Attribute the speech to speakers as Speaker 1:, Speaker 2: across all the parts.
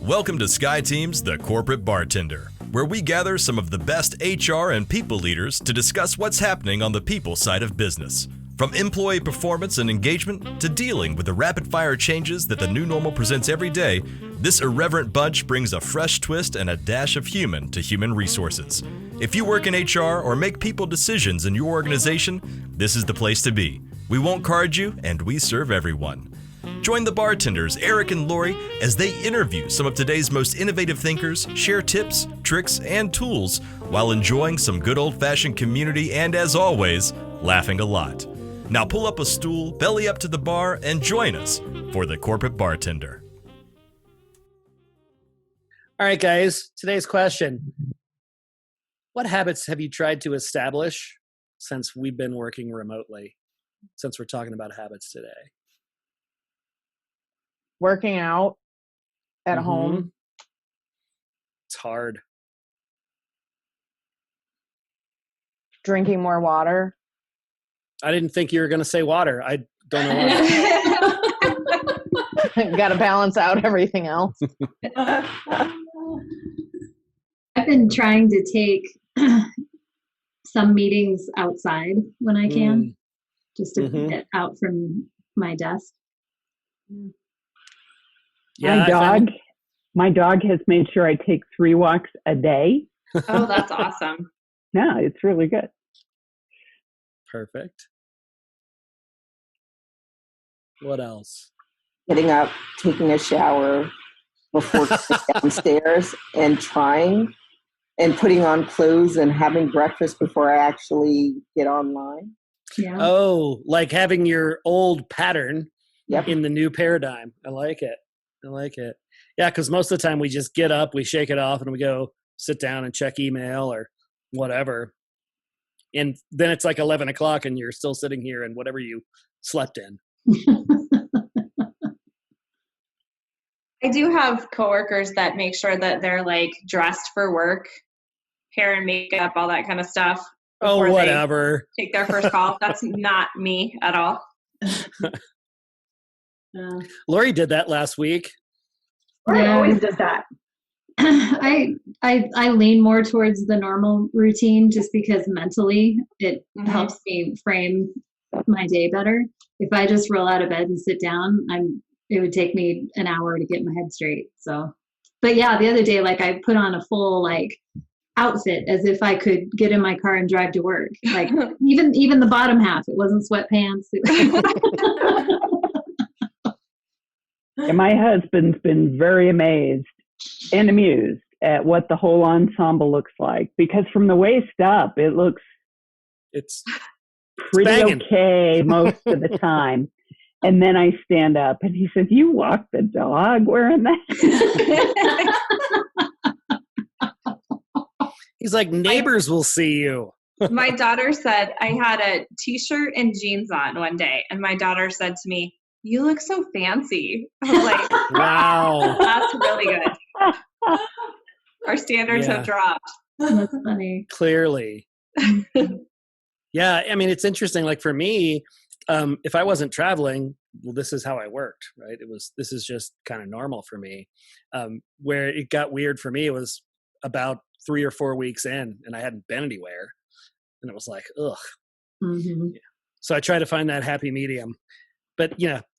Speaker 1: Welcome to Sky Team's The Corporate Bartender, where we gather some of the best HR and people leaders to discuss what's happening on the people side of business. From employee performance and engagement to dealing with the rapid-fire changes that the new normal presents every day, this irreverent bunch brings a fresh twist and a dash of human to human resources. If you work in HR or make people decisions in your organization, this is the place to be. We won't card you, and we serve everyone. Join the bartenders, Eric and Lori, as they interview some of today's most innovative thinkers, share tips, tricks, and tools while enjoying some good old-fashioned community and, as always, laughing a lot. Now pull up a stool, belly up to the bar, and join us for The Corporate Bartender.
Speaker 2: All right, guys, today's question. What habits have you tried to establish since we've been working remotely, since we're talking about habits today?
Speaker 3: Working out at home.
Speaker 2: It's hard.
Speaker 3: Drinking more water.
Speaker 2: I didn't think you were going to say water. I don't know why.
Speaker 3: Got to balance out everything else.
Speaker 4: I've been trying to take some meetings outside when I can, just to get out from my desk.
Speaker 2: Yeah,
Speaker 5: my dog has made sure I take 3 walks a day.
Speaker 6: Oh, that's awesome.
Speaker 5: No, it's really good.
Speaker 2: Perfect. What else?
Speaker 7: Getting up, taking a shower before going downstairs and trying and putting on clothes and having breakfast before I actually get online.
Speaker 4: Yeah.
Speaker 2: Oh, like having your old pattern
Speaker 7: Yep.
Speaker 2: in the new paradigm. I like it. Yeah, because most of the time we just get up, we shake it off, and we go sit down and check email or whatever. And then it's like 11 o'clock and you're still sitting here in whatever you slept in.
Speaker 6: I do have coworkers that make sure that they're like dressed for work, hair and makeup, all that kind of stuff.
Speaker 2: Oh,
Speaker 6: before
Speaker 2: whatever.
Speaker 6: they take their first call. That's not me at all.
Speaker 2: Lori did that last week.
Speaker 5: I always did that.
Speaker 4: I lean more towards the normal routine just because mentally it helps me frame my day better. If I just roll out of bed and sit down, it would take me an hour to get my head straight. So, but yeah, the other day, like I put on a full outfit as if I could get in my car and drive to work. Like even the bottom half, it wasn't sweatpants.
Speaker 5: And my husband's been very amazed and amused at what the whole ensemble looks like, because from the waist up,
Speaker 2: It's
Speaker 5: pretty
Speaker 2: banging.
Speaker 5: okay most of the time. And then I stand up and he says, "You walk the dog wearing that?"
Speaker 2: He's like, neighbors will see you.
Speaker 6: My daughter said I had a t-shirt and jeans on one day, and my daughter said to me, "You look so fancy." I was like,
Speaker 2: Wow.
Speaker 6: that's really good. Our standards have dropped.
Speaker 4: That's funny.
Speaker 2: Clearly. Yeah, I mean, it's interesting. Like for me, if I wasn't traveling, well, this is how I worked, right? This is just kind of normal for me. Where it got weird for me, it was about 3 or 4 weeks in, and I hadn't been anywhere, and it was like, ugh.
Speaker 4: Mm-hmm.
Speaker 2: Yeah. So I try to find that happy medium. But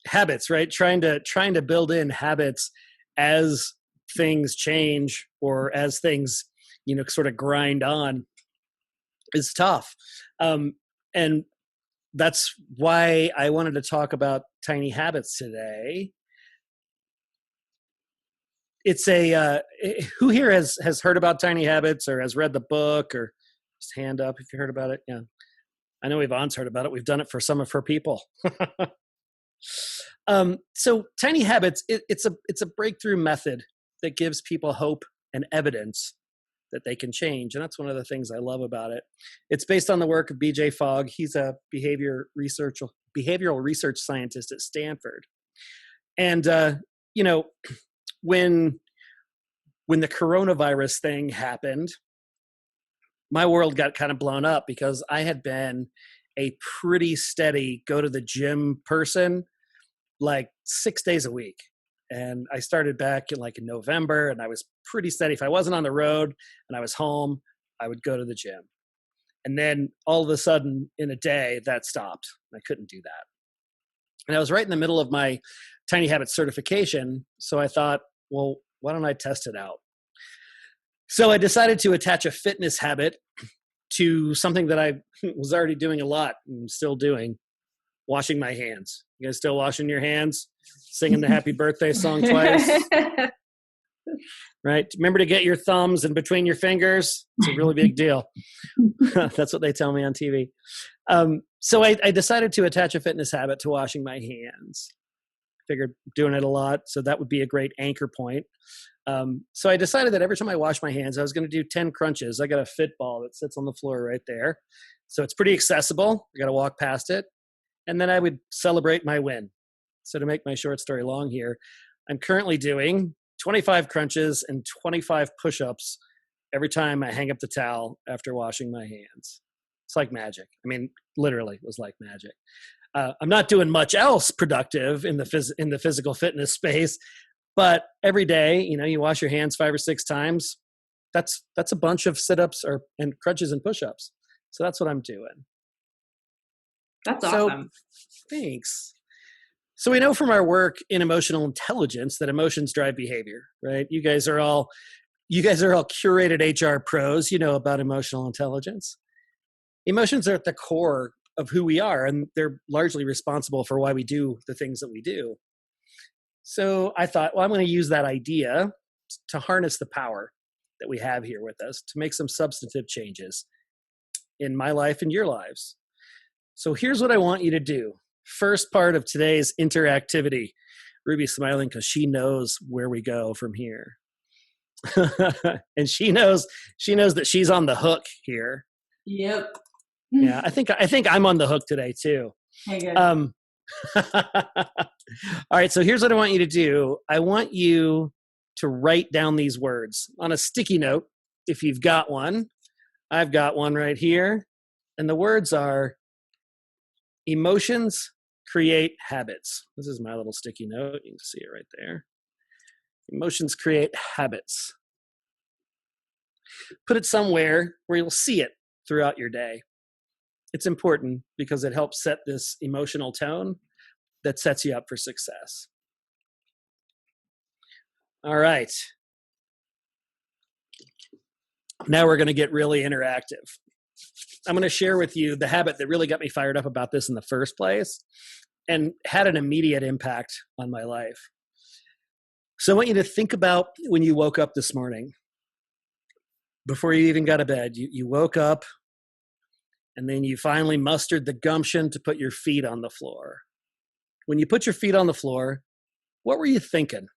Speaker 2: habits, right? Trying to build in habits as things change or as things, sort of grind on is tough. And that's why I wanted to talk about tiny habits today. It's who here has heard about tiny habits or has read the book, or just hand up if you heard about it. Yeah. I know Yvonne's heard about it. We've done it for some of her people. So tiny habits, it's a breakthrough method that gives people hope and evidence that they can change. And that's one of the things I love about it. It's based on the work of BJ Fogg. He's a behavioral research scientist at Stanford. And, when the coronavirus thing happened, my world got kind of blown up because I had been a pretty steady go to the gym person, like 6 days a week. And I started back in November, and I was pretty steady. If I wasn't on the road and I was home, I would go to the gym. And then all of a sudden in a day that stopped. I couldn't do that. And I was right in the middle of my Tiny Habits certification. So I thought, well, why don't I test it out? So I decided to attach a fitness habit to something that I was already doing a lot and still doing, washing my hands. You guys still washing your hands? Singing the happy birthday song twice? Right? Remember to get your thumbs in between your fingers. It's a really big deal. That's what they tell me on TV. So I decided to attach a fitness habit to washing my hands. Figured doing it a lot, so that would be a great anchor point. So I decided that every time I wash my hands, I was going to do 10 crunches. I got a fit ball that sits on the floor right there. So it's pretty accessible. I got to walk past it. And then I would celebrate my win. So to make my short story long here, I'm currently doing 25 crunches and 25 push-ups every time I hang up the towel after washing my hands. It's like magic. I mean, literally, it was like magic. I'm not doing much else productive in the physical fitness space, but every day, you wash your hands 5 or 6 times. That's a bunch of sit-ups and crunches and push-ups. So that's what I'm doing.
Speaker 6: That's awesome.
Speaker 2: Thanks. So we know from our work in emotional intelligence that emotions drive behavior, right? You guys are all curated HR pros. You know about emotional intelligence. Emotions are at the core of who we are, and they're largely responsible for why we do the things that we do. So I thought, well, I'm going to use that idea to harness the power that we have here with us to make some substantive changes in my life and your lives. So here's what I want you to do. First part of today's interactivity. Ruby's smiling because she knows where we go from here. And she knows that she's on the hook here.
Speaker 8: Yep.
Speaker 2: Yeah, I think I'm on the hook today too.
Speaker 8: Hey, good.
Speaker 2: All right, so here's what I want you to do. I want you to write down these words on a sticky note if you've got one. I've got one right here. And the words are: emotions create habits. This is my little sticky note. You can see it right there. Emotions create habits. Put it somewhere where you'll see it throughout your day. It's important because it helps set this emotional tone that sets you up for success. All right. Now we're going to get really interactive. I'm going to share with you the habit that really got me fired up about this in the first place and had an immediate impact on my life. So I want you to think about when you woke up this morning. Before you even got to bed, you woke up, and then you finally mustered the gumption to put your feet on the floor. When you put your feet on the floor, what were you thinking?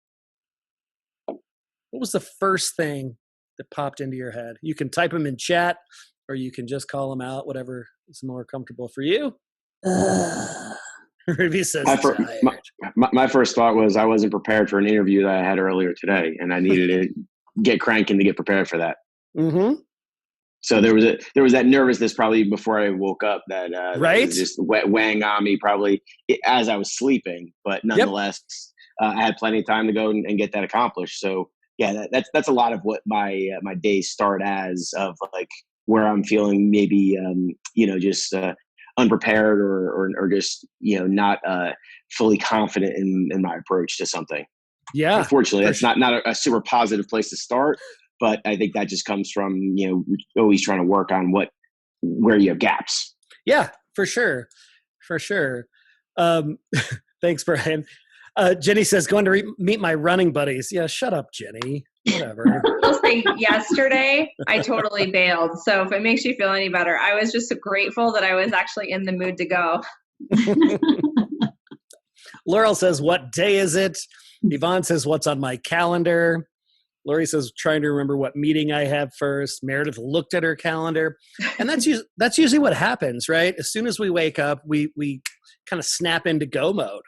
Speaker 2: What was the first thing that popped into your head? You can type them in chat, or you can just call them out, whatever is more comfortable for you. Ruby says
Speaker 9: my first thought was I wasn't prepared for an interview that I had earlier today, and I needed to get cranking to get prepared for that.
Speaker 2: Mm-hmm.
Speaker 9: So there was that nervousness probably before I woke up that
Speaker 2: right?
Speaker 9: That was just weighing on me probably as I was sleeping, but nonetheless, I had plenty of time to go and get that accomplished. So yeah, that's a lot of what my days start as, of like where I'm feeling maybe just unprepared or just not fully confident in my approach to something.
Speaker 2: Yeah,
Speaker 9: unfortunately, that's not a super positive place to start. But I think that just comes from, always trying to work on where you have gaps.
Speaker 2: Yeah, for sure. For sure. Thanks, Brian. Jenny says, going to meet my running buddies. Yeah, shut up, Jenny. Whatever.
Speaker 6: I'll say yesterday, I totally bailed. So if it makes you feel any better, I was just grateful that I was actually in the mood to go.
Speaker 2: Laurel says, what day is it? Yvonne says, what's on my calendar? Lori says, trying to remember what meeting I have first. Meredith looked at her calendar. And that's usually what happens, right? As soon as we wake up, we kind of snap into go mode.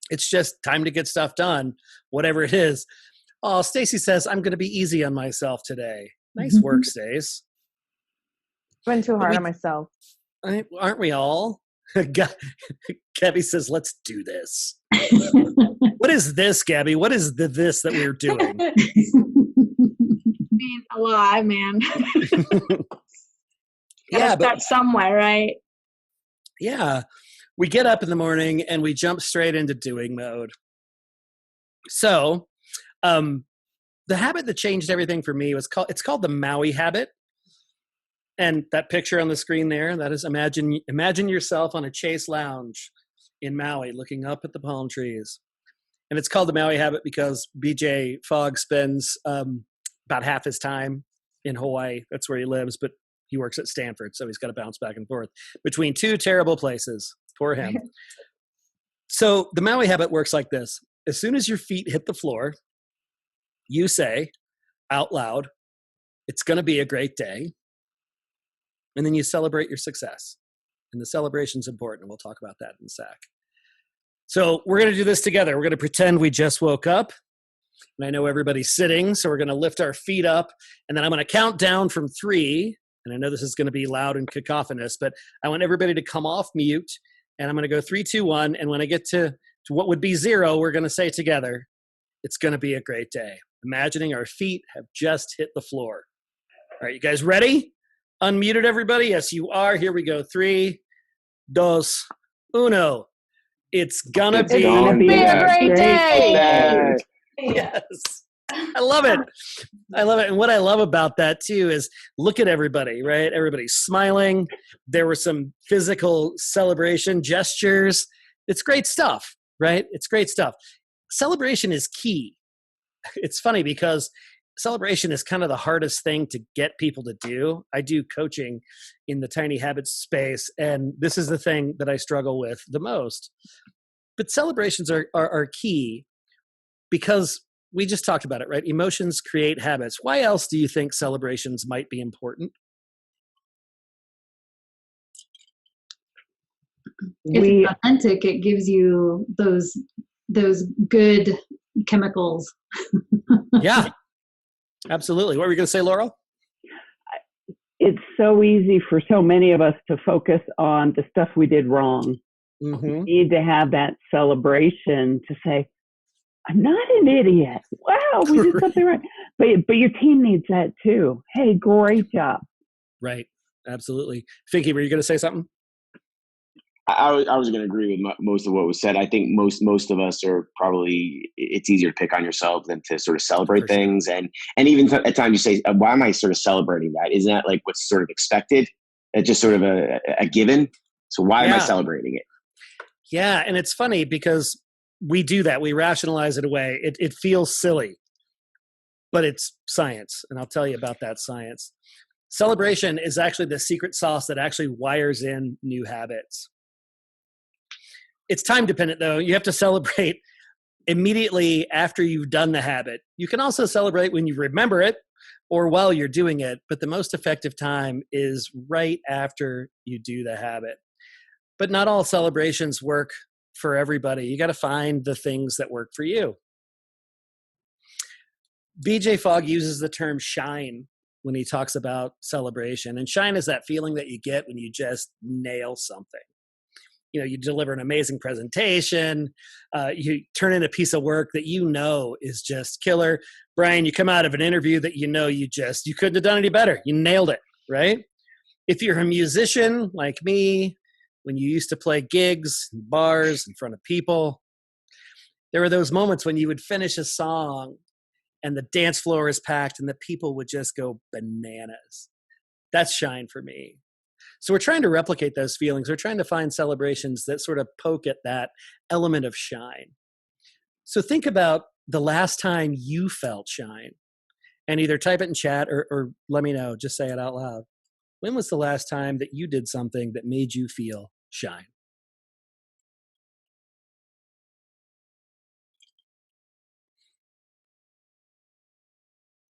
Speaker 2: It's just time to get stuff done, whatever it is. Oh, Stacy says, I'm going to be easy on myself today. Nice work, Stace.
Speaker 3: I've been too hard on myself.
Speaker 2: Aren't we all? Gabby says, let's do this. What is this, Gabby? What is this that we're doing?
Speaker 8: Being alive, man.
Speaker 2: Yeah,
Speaker 8: Start somewhere, right?
Speaker 2: Yeah. We get up in the morning and we jump straight into doing mode. So, the habit that changed everything for me it's called the Maui habit. And that picture on the screen there, that is imagine yourself on a Chase lounge in Maui looking up at the palm trees. And it's called the Maui habit because BJ Fogg spends about half his time in Hawaii. That's where he lives, but he works at Stanford, so he's got to bounce back and forth between two terrible places. Poor him. So the Maui habit works like this. As soon as your feet hit the floor, you say out loud, it's going to be a great day. And then you celebrate your success. And the celebration's important, and we'll talk about that in a sec. So we're going to do this together. We're going to pretend we just woke up. And I know everybody's sitting, so we're going to lift our feet up. And then I'm going to count down from 3. And I know this is going to be loud and cacophonous, but I want everybody to come off mute. And I'm going to go 3, 2, 1. And when I get to what would be 0, we're going to say together, it's going to be a great day. Imagining our feet have just hit the floor. All right, you guys ready? Unmuted, everybody? Yes, you are. Here we go. 3, 2, 1. It's gonna be
Speaker 3: a great day.
Speaker 2: Yes. I love it. I love it. And what I love about that too is look at everybody, right? Everybody's smiling. There were some physical celebration gestures. It's great stuff, right? It's great stuff. Celebration is key. It's funny because celebration is kind of the hardest thing to get people to do. I do coaching in the tiny habits space, and this is the thing that I struggle with the most. But celebrations are key because we just talked about it, right? Emotions create habits. Why else do you think celebrations might be important?
Speaker 4: If it's authentic, it gives you those good chemicals.
Speaker 2: Yeah, absolutely. What were you going to say, Laurel?
Speaker 5: It's so easy for so many of us to focus on the stuff we did wrong.
Speaker 2: Mm-hmm.
Speaker 5: You need to have that celebration to say, I'm not an idiot. Wow, we did something right. But your team needs that too. Hey, great job.
Speaker 2: Right. Absolutely. Finky, were you going to say something?
Speaker 9: I was going to agree with most of what was said. I think most of us are probably, it's easier to pick on yourself than to sort of celebrate things. And even at times you say, why am I sort of celebrating that? Isn't that like what's sort of expected? It's just sort of a given. So why am I celebrating it?
Speaker 2: Yeah. And it's funny because we do that. We rationalize it away. It feels silly, but it's science. And I'll tell you about that science. Celebration is actually the secret sauce that actually wires in new habits. It's time dependent though. You have to celebrate immediately after you've done the habit. You can also celebrate when you remember it or while you're doing it, but the most effective time is right after you do the habit. But not all celebrations work for everybody. You got to find the things that work for you. BJ Fogg uses the term shine when he talks about celebration. And shine is that feeling that you get when you just nail something. You know, you deliver an amazing presentation, you turn in a piece of work that you know is just killer. Brian, you come out of an interview that you know you couldn't have done any better. You nailed it, right? If you're a musician like me, when you used to play gigs, in bars, in front of people, there were those moments when you would finish a song and the dance floor is packed and the people would just go bananas. That's shine for me. So we're trying to replicate those feelings. We're trying to find celebrations that sort of poke at that element of shine. So think about the last time you felt shine and either type it in chat or let me know, just say it out loud. When was the last time that you did something that made you feel shine?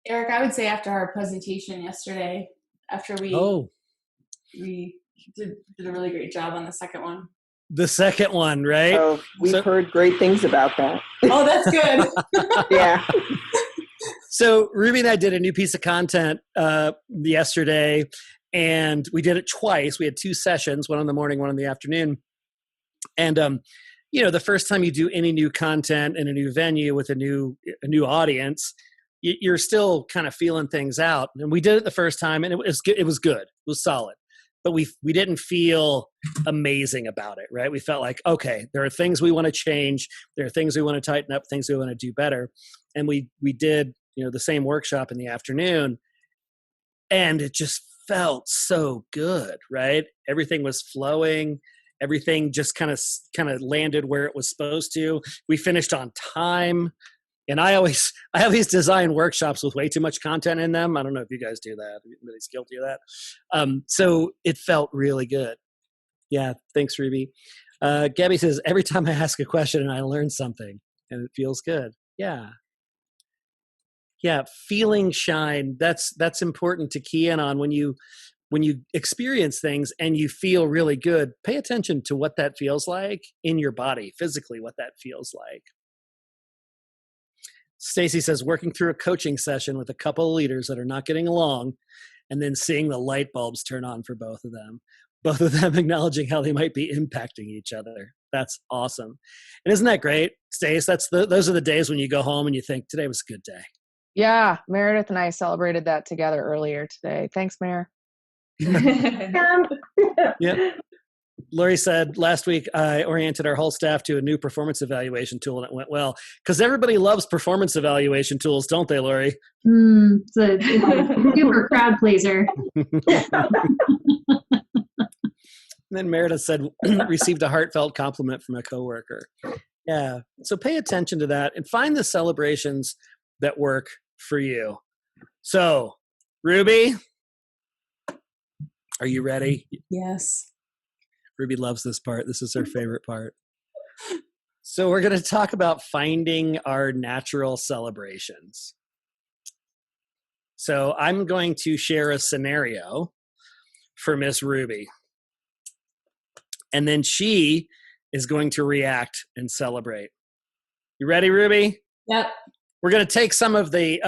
Speaker 10: Eric, I would say after our presentation yesterday, after we did a really great job on the second one.
Speaker 2: The second one, right?
Speaker 7: Oh, we've heard great things about that.
Speaker 10: Oh, that's good.
Speaker 7: Yeah.
Speaker 2: So Ruby and I did a new piece of content yesterday, And we did it twice. We had 2 sessions, one in the morning, one in the afternoon. And, the first time you do any new content in a new venue with a new audience, you're still kind of feeling things out. And we did it the first time, and it was good. It was solid. But we didn't feel amazing about it, right? We felt like, okay, there are things we want to change. There are things we want to tighten up, things we want to do better. And we did, the same workshop in the afternoon, and it just felt so good, right? Everything was flowing. Everything just kind of landed where it was supposed to. We finished on time. And I always design workshops with way too much content in them. I don't know if you guys do that. Anybody's guilty of that. So it felt really good. Yeah, thanks, Ruby. Gabby says, every time I ask a question and I learn something, and it feels good. Yeah. Yeah, feeling shine. That's important to key in on when you experience things and you feel really good. Pay attention to what that feels like in your body, physically, what that feels like. Stacy says, working through a coaching session with a couple of leaders that are not getting along, and then seeing the light bulbs turn on for both of them acknowledging how they might be impacting each other. That's awesome. And isn't that great, Stace? Those are the days when you go home and you think, today was a good day.
Speaker 3: Yeah, Meredith and I celebrated that together earlier today. Thanks, Mayor.
Speaker 2: Yep. Lori said, last week I oriented our whole staff to a new performance evaluation tool, and it went well. Because everybody loves performance evaluation tools, don't they, Lori?
Speaker 4: It's a super crowd pleaser.
Speaker 2: And then Meredith said, received a heartfelt compliment from a coworker. Yeah. So pay attention to that and find the celebrations that work for you. So, Ruby, are you ready?
Speaker 10: Yes.
Speaker 2: Ruby loves this part. This is her favorite part. So we're going to talk about finding our natural celebrations. So I'm going to share a scenario for Miss Ruby. And then she is going to react and celebrate. You ready, Ruby?
Speaker 10: Yep.
Speaker 2: We're going to take some of the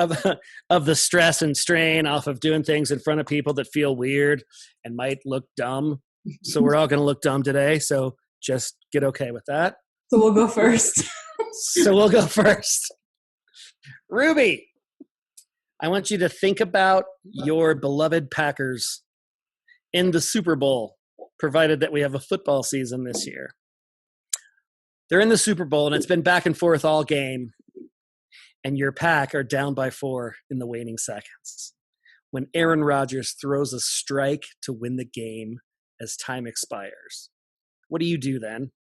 Speaker 2: stress and strain off of doing things in front of people that feel weird and might look dumb. So we're all going to look dumb today. So just get okay with that.
Speaker 10: So we'll go first.
Speaker 2: Ruby, I want you to think about your beloved Packers in the Super Bowl, provided that we have a football season this year. They're in the Super Bowl, and it's been back and forth all game. And your Pack are down by 4 in the waning seconds, when Aaron Rodgers throws a strike to win the game as time expires. What do you do then?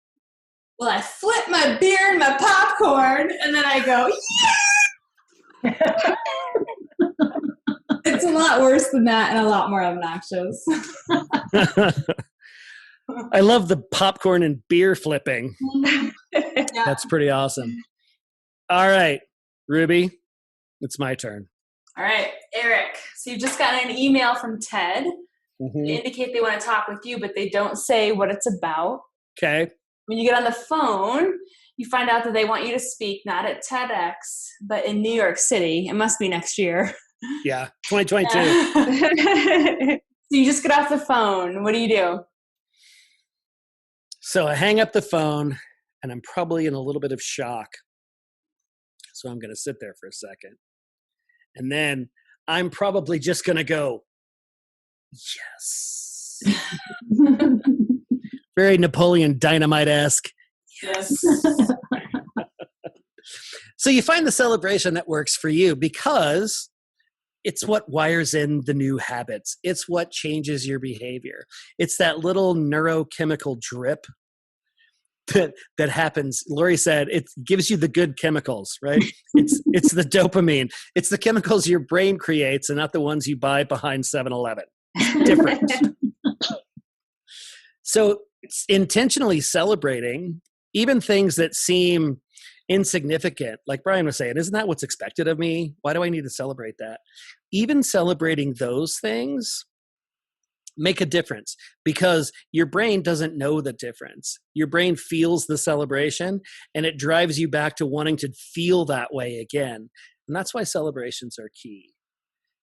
Speaker 10: Well, I flip my beer and my popcorn, and then I go, yeah! It's a lot worse than that and a lot more obnoxious.
Speaker 2: I love the popcorn and beer flipping.
Speaker 10: Yeah.
Speaker 2: That's pretty awesome. All right, Ruby, it's my turn.
Speaker 10: All right, Eric. So you've just gotten an email from TED.
Speaker 2: Mm-hmm.
Speaker 10: They indicate they want to talk with you, but they don't say what it's about.
Speaker 2: Okay.
Speaker 10: When you get on the phone, you find out that they want you to speak not at TEDx, but in New York City. It must be next year.
Speaker 2: Yeah, 2022.
Speaker 10: So you just get off the phone. What do you do?
Speaker 2: So I hang up the phone, and I'm probably in a little bit of shock. So I'm going to sit there for a second. And then I'm probably just going to go, yes. Very Napoleon Dynamite-esque.
Speaker 10: Yes.
Speaker 2: So you find the celebration that works for you because it's what wires in the new habits. It's what changes your behavior. It's that little neurochemical drip that happens. Lori said it gives you the good chemicals, right? It's the dopamine. It's the chemicals your brain creates and not the ones you buy behind 7-Eleven. Different. So intentionally celebrating even things that seem insignificant, like Brian was saying, isn't that what's expected of me? Why do I need to celebrate that? Even celebrating those things make a difference because your brain doesn't know the difference. Your brain feels the celebration and it drives you back to wanting to feel that way again. And that's why celebrations are key.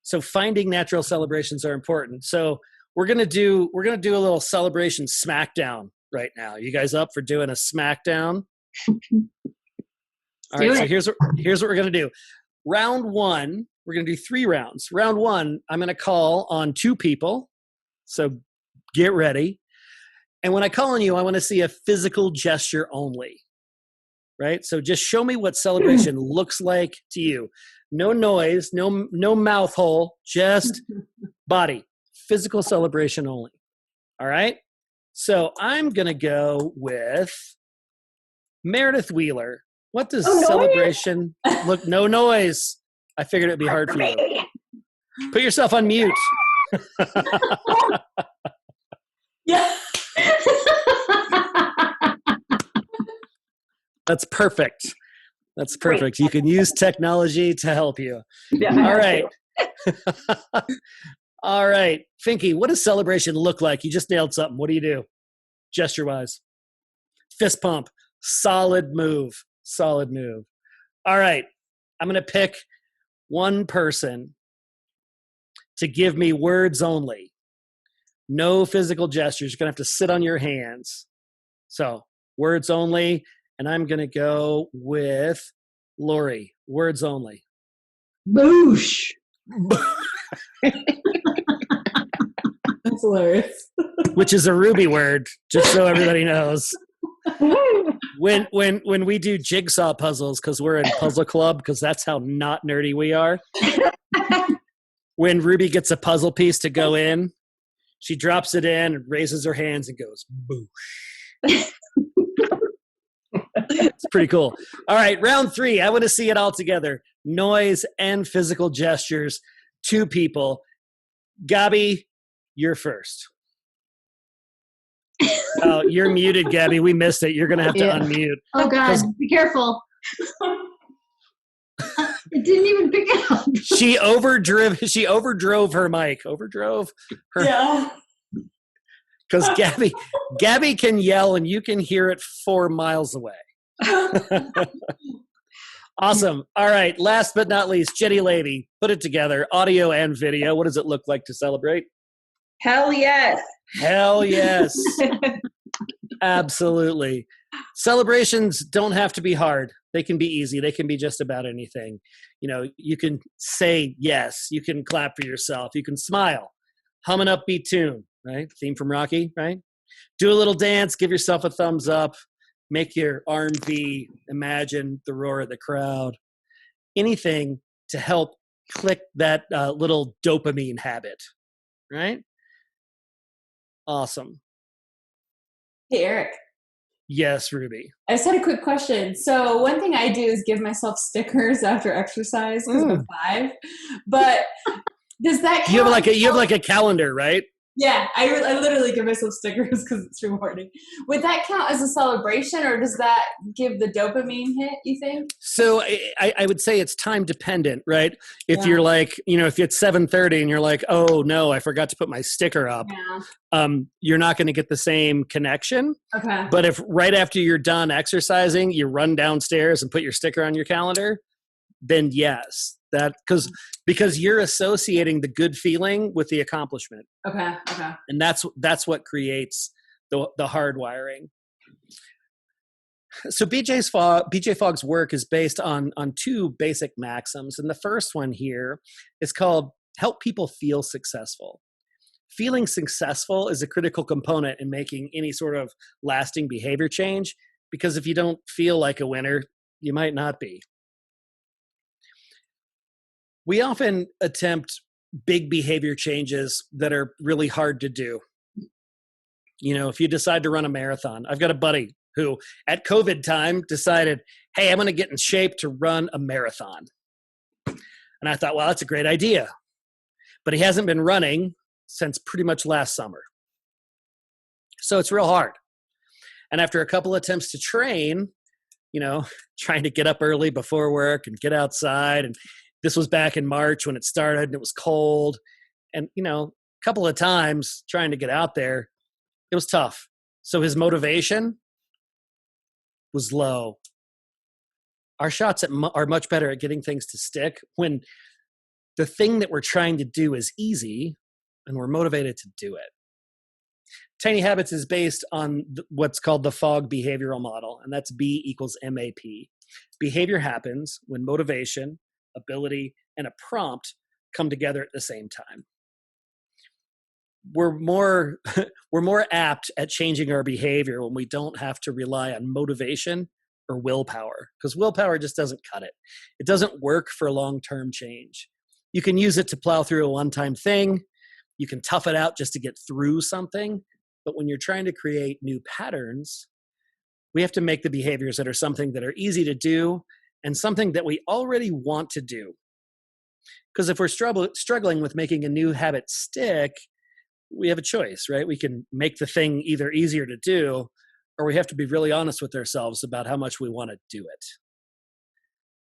Speaker 2: So finding natural celebrations are important. So we're gonna do a little celebration smackdown right now. You guys up for doing a smackdown? All right, so here's what we're gonna do. Round one, we're gonna do 3 rounds. Round one, I'm gonna call on 2 people. So get ready. And when I call on you, I want to see a physical gesture only. Right? So just show me what celebration looks like to you. No noise, no mouth hole, just body. Physical celebration only. All right? So I'm going to go with Meredith Wheeler. What does celebration look? No noise. I figured it'd be hard for you. Put yourself on mute.
Speaker 10: Yeah.
Speaker 2: That's perfect. That's perfect. You can use technology to help you.
Speaker 5: Yeah.
Speaker 2: All right. All right. Finky, what does celebration look like? You just nailed something. What do you do? Gesture-wise. Fist pump. Solid move. Solid move. All right. I'm going to pick one person to give me words only. No physical gestures. You're going to have to sit on your hands. So, words only. And I'm going to go with Lori. Words only.
Speaker 5: Boosh.
Speaker 10: That's hilarious.
Speaker 2: Which is a Ruby word, just so everybody knows. When we do jigsaw puzzles, because we're in puzzle club, because that's how not nerdy we are. When Ruby gets a puzzle piece to go in, she drops it in and raises her hands and goes, boosh. It's pretty cool. All right, round 3. I want to see it all together. Noise and physical gestures. 2 people. Gabby, you're first. Oh, you're muted, Gabby. We missed it. You're going to have to unmute.
Speaker 4: Oh, God. Be careful. It didn't even pick it up.
Speaker 2: She overdrove her mic. Overdrove her.
Speaker 10: Yeah.
Speaker 2: Because Gabby can yell and you can hear it 4 miles away. Awesome. All right. Last but not least, Jenny Levy, put it together. Audio and video. What does it look like to celebrate?
Speaker 6: Hell yes.
Speaker 2: Hell yes. Absolutely. Celebrations don't have to be hard. They can be easy. They can be just about anything. You know, you can say yes. You can clap for yourself. You can smile. Hum an upbeat tune, right? Theme from Rocky, right? Do a little dance. Give yourself a thumbs up. Make your arm V. Imagine the roar of the crowd. Anything to help click that little dopamine habit, right? Awesome.
Speaker 10: Hey, Eric.
Speaker 2: Yes, Ruby.
Speaker 10: I just had a quick question. So one thing I do is give myself stickers after exercise because I'm 5. But does that count?
Speaker 2: You have like a calendar, right?
Speaker 10: Yeah, I literally give myself stickers because it's rewarding. Would that count as a celebration, or does that give the dopamine hit, you think?
Speaker 2: So I would say it's time dependent, right? If you're like, if it's 7:30 and you're like, oh no, I forgot to put my sticker up, you're not going to get the same connection.
Speaker 10: Okay.
Speaker 2: But if right after you're done exercising, you run downstairs and put your sticker on your calendar, then yes. That because you're associating the good feeling with the accomplishment.
Speaker 10: Okay.
Speaker 2: And that's what creates the hardwiring. So BJ Fogg's work is based on 2 basic maxims. And the first one here is called help people feel successful. Feeling successful is a critical component in making any sort of lasting behavior change, because if you don't feel like a winner, you might not be. We often attempt big behavior changes that are really hard to do. If you decide to run a marathon, I've got a buddy who at COVID time decided, hey, I'm going to get in shape to run a marathon. And I thought, well, that's a great idea. But he hasn't been running since pretty much last summer. So it's real hard. And after a couple attempts to train, trying to get up early before work and get outside, and this was back in March when it started and it was cold. And, a couple of times trying to get out there, it was tough. So his motivation was low. Our shots are much better at getting things to stick when the thing that we're trying to do is easy. and we're motivated to do it. Tiny Habits is based on what's called the FOG behavioral model, and that's B equals MAP. Behavior happens when motivation, ability, and a prompt come together at the same time. We're more apt at changing our behavior when we don't have to rely on motivation or willpower, because willpower just doesn't cut it. It doesn't work for long-term change. You can use it to plow through a one-time thing. You can tough it out just to get through something. But when you're trying to create new patterns, we have to make the behaviors that are something that are easy to do and something that we already want to do. Because if we're struggling with making a new habit stick, we have a choice, right? We can make the thing either easier to do, or we have to be really honest with ourselves about how much we want to do it.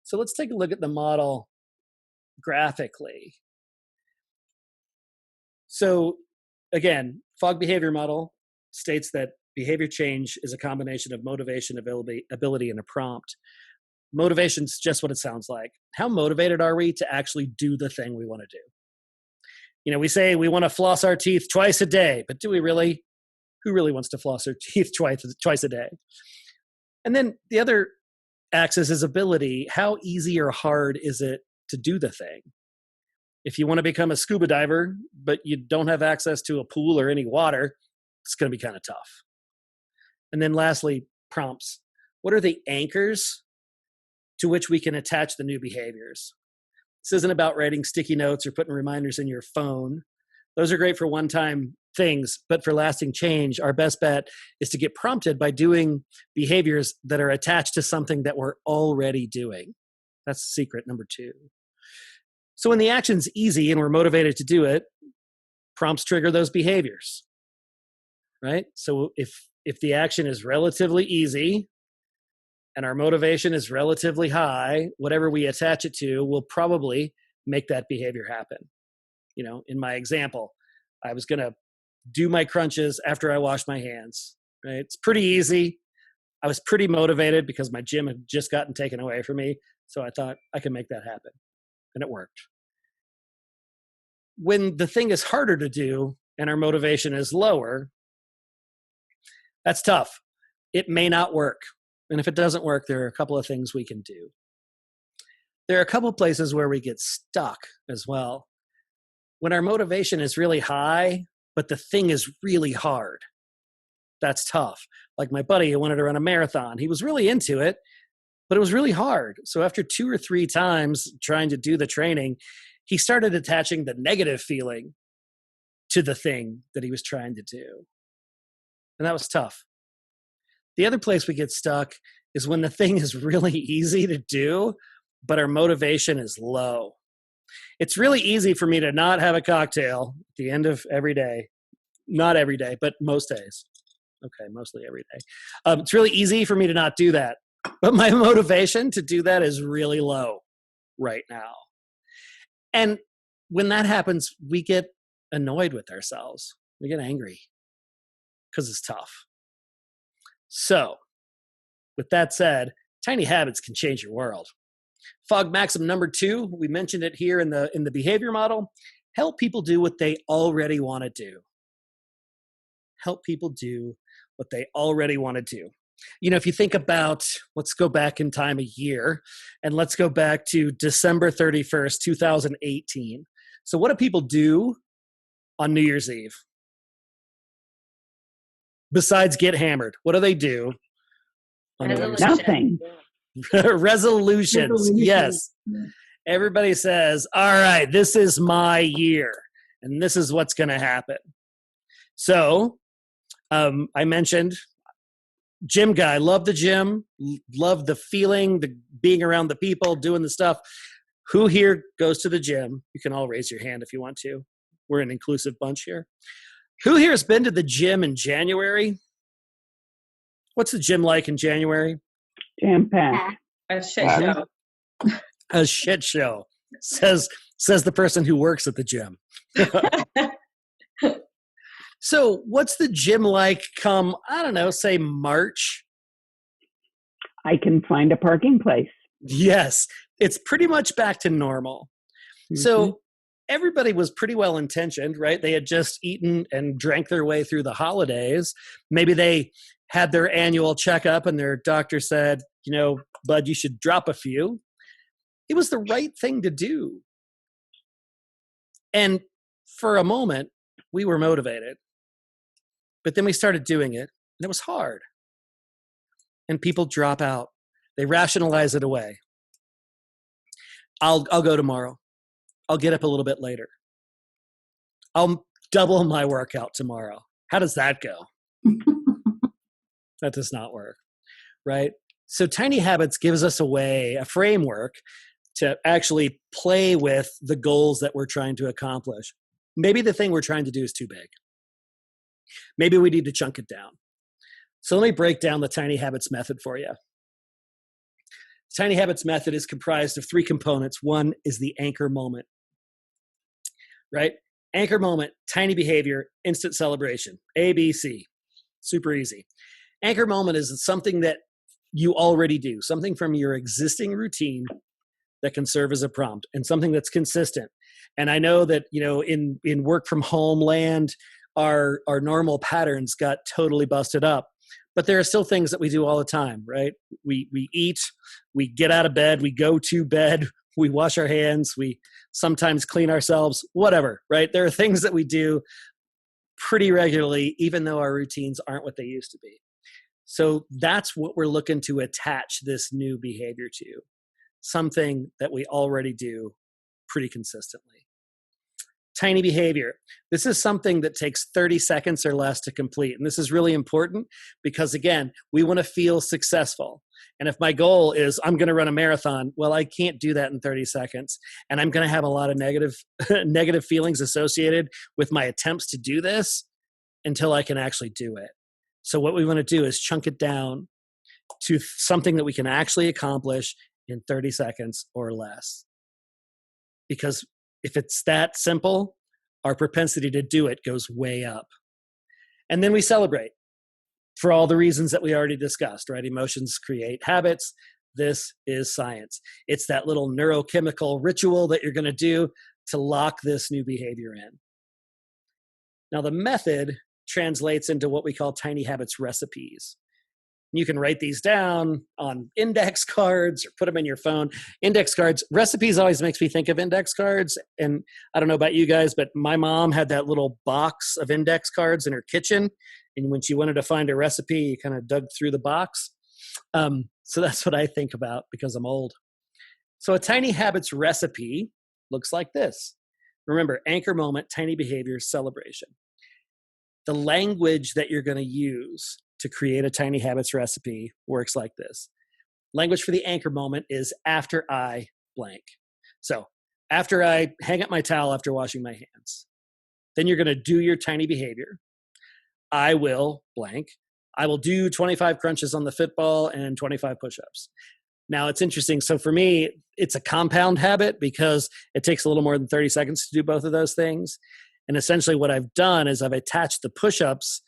Speaker 2: So let's take a look at the model graphically. So again, FOG behavior model states that behavior change is a combination of motivation, ability, and a prompt. Motivation's just what it sounds like. How motivated are we to actually do the thing we want to do? You know, we say we want to floss our teeth twice a day, but do we really? Who really wants to floss their teeth twice a day? And then the other axis is ability. How easy or hard is it to do the thing? If you want to become a scuba diver, but you don't have access to a pool or any water, it's going to be kind of tough. And then lastly, prompts. What are the anchors to which we can attach the new behaviors? This isn't about writing sticky notes or putting reminders in your phone. Those are great for one-time things, but for lasting change, our best bet is to get prompted by doing behaviors that are attached to something that we're already doing. That's secret number 2. So when the action's easy and we're motivated to do it, prompts trigger those behaviors, right? So if the action is relatively easy and our motivation is relatively high, whatever we attach it to will probably make that behavior happen. You know, in my example, I was going to do my crunches after I washed my hands, right? It's pretty easy. I was pretty motivated because my gym had just gotten taken away from me. So I thought I could make that happen. And it worked. When the thing is harder to do and our motivation is lower, that's tough. It may not work. And if it doesn't work, there are a couple of things we can do. There are a couple of places where we get stuck as well. When our motivation is really high, but the thing is really hard, that's tough. Like my buddy who wanted to run a marathon. He was really into it, but it was really hard. So after 2 or 3 times trying to do the training, he started attaching the negative feeling to the thing that he was trying to do. And that was tough. The other place we get stuck is when the thing is really easy to do, but our motivation is low. It's really easy for me to not have a cocktail at the end of every day. Not every day, but most days. Okay, mostly every day. It's really easy for me to not do that. But my motivation to do that is really low right now. And when that happens, we get annoyed with ourselves. We get angry because it's tough. So, with that said, tiny habits can change your world. FOG maxim number 2, we mentioned it here in the behavior model. Help people do what they already want to do. Help people do what they already want to do. You know, if you think about, let's go back in time a year, and let's go back to December 31st, 2018. So what do people do on New Year's Eve? Besides get hammered, what do they do?
Speaker 5: Nothing.
Speaker 2: Resolutions. Yes. Everybody says, all right, this is my year, and this is what's going to happen. So I mentioned gym guy, love the gym, love the feeling, the being around the people, doing the stuff. Who here goes to the gym? You can all raise your hand if you want to. We're an inclusive bunch here. Who here has been to the gym in January? What's the gym like in January?
Speaker 5: Jam-packed.
Speaker 6: A shit show.
Speaker 2: A shit show, says the person who works at the gym. So what's the gym like come, I don't know, say March?
Speaker 5: I can find a parking place.
Speaker 2: Yes, it's pretty much back to normal. Mm-hmm. So everybody was pretty well intentioned, right? They had just eaten and drank their way through the holidays. Maybe they had their annual checkup and their doctor said, bud, you should drop a few. It was the right thing to do. And for a moment, we were motivated. But then we started doing it, and it was hard. And people drop out. They rationalize it away. I'll go tomorrow. I'll get up a little bit later. I'll double my workout tomorrow. How does that go? That does not work, right? So Tiny Habits gives us a framework to actually play with the goals that we're trying to accomplish. Maybe the thing we're trying to do is too big. Maybe we need to chunk it down. So let me break down the Tiny Habits method for you. The Tiny Habits method is comprised of 3 components. One is the anchor moment, right? Anchor moment, tiny behavior, instant celebration, ABC. Super easy. Anchor moment is something that you already do, something from your existing routine that can serve as a prompt, and something that's consistent. And I know that, in work from home land, our normal patterns got totally busted up. But there are still things that we do all the time, right? We eat, we get out of bed, we go to bed, we wash our hands, we sometimes clean ourselves, whatever, right? There are things that we do pretty regularly, even though our routines aren't what they used to be. So that's what we're looking to attach this new behavior to, something that we already do pretty consistently. Tiny behavior. This is something that takes 30 seconds or less to complete. And this is really important because, again, we want to feel successful. And if my goal is I'm going to run a marathon, well, I can't do that in 30 seconds. And I'm going to have a lot of negative feelings associated with my attempts to do this until I can actually do it. So what we want to do is chunk it down to something that we can actually accomplish in 30 seconds or less. Because if it's that simple, our propensity to do it goes way up. And then we celebrate for all the reasons that we already discussed, right? Emotions create habits. This is science. It's that little neurochemical ritual that you're going to do to lock this new behavior in. Now, the method translates into what we call Tiny Habits recipes. You can write these down on index cards or put them in your phone. Index cards, recipes always makes me think of index cards. And I don't know about you guys, but my mom had that little box of index cards in her kitchen. And when she wanted to find a recipe, you kind of dug through the box. So that's what I think about because I'm old. So a Tiny Habits recipe looks like this. Remember, anchor moment, tiny behavior, celebration. The language that you're going to use to create a Tiny Habits recipe works like this. Language for the anchor moment is after I blank. So after I hang up my towel after washing my hands, then you're going to do your tiny behavior. I will blank. I will do 25 crunches on the football and 25 push-ups. Now it's interesting. So for me, it's a compound habit because it takes a little more than 30 seconds to do both of those things. And essentially what I've done is I've attached the push-ups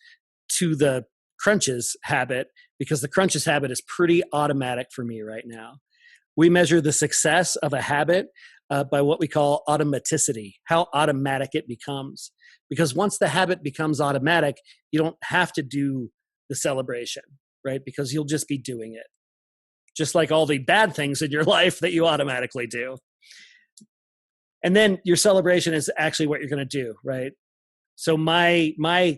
Speaker 2: to the crunches habit because the crunches habit is pretty automatic for me right now. We measure the success of a habit by what we call automaticity, how automatic it becomes. Because once the habit becomes automatic, you don't have to do the celebration, right? Because you'll just be doing it. Just like all the bad things in your life that you automatically do. And then your celebration is actually what you're going to do, right? So my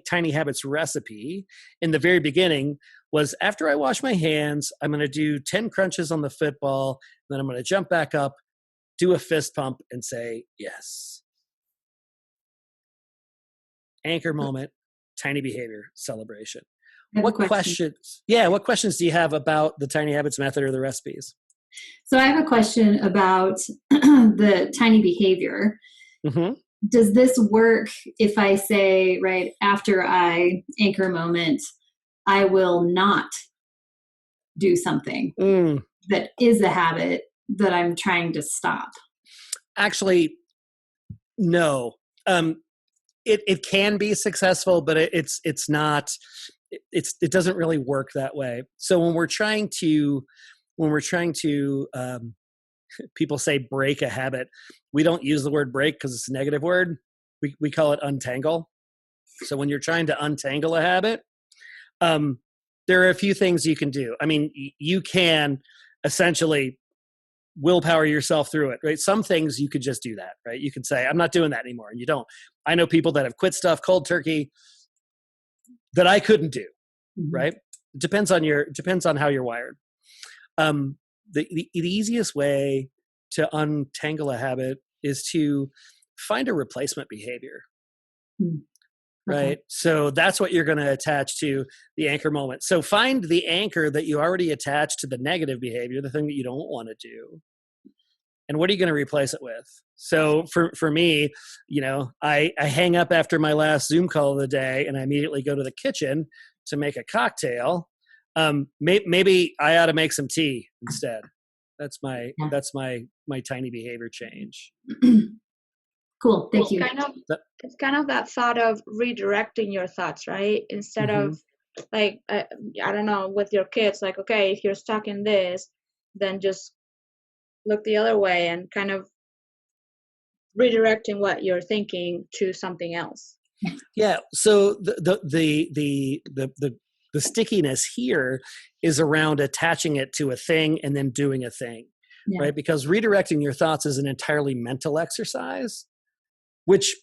Speaker 2: Tiny Habits recipe in the very beginning was after I wash my hands, I'm going to do 10 crunches on the football. Then I'm going to jump back up, do a fist pump and say, yes. Anchor moment, tiny behavior, celebration. What questions? Yeah. What questions do you have about the Tiny Habits method or the recipes?
Speaker 4: So I have a question about the tiny behavior. Mm-hmm. Does this work if I say, right, after I anchor moment, I will not do something that is a habit that I'm trying to stop?
Speaker 2: Actually, no. It can be successful, but it's not. It doesn't really work that way. So when we're trying to people say break a habit. We don't use the word break because it's a negative word. We call it untangle. So when you're trying to untangle a habit, there are a few things you can do. I mean, you can essentially willpower yourself through it, right? Some things you could just do that, right? You can say, I'm not doing that anymore. And you don't. I know people that have quit stuff cold turkey that I couldn't do, right? It depends on how you're wired. The easiest way to untangle a habit is to find a replacement behavior. Right. So that's what you're going to attach to the anchor moment. So find the anchor that you already attached to the negative behavior, the thing that you don't want to do. And what are you going to replace it with? So for me, I hang up after my last Zoom call of the day and I immediately go to the kitchen to make a cocktail. Maybe I ought to make some tea instead. That's my tiny behavior change.
Speaker 4: Cool. Thank you.
Speaker 8: It's kind of that thought of redirecting your thoughts, right? Instead of like, I don't know, with your kids, like, okay, if you're stuck in this, then just look the other way and kind of redirecting what you're thinking to something else.
Speaker 2: Yeah. So the stickiness here is around attaching it to a thing and then doing a thing, right? Because redirecting your thoughts is an entirely mental exercise, which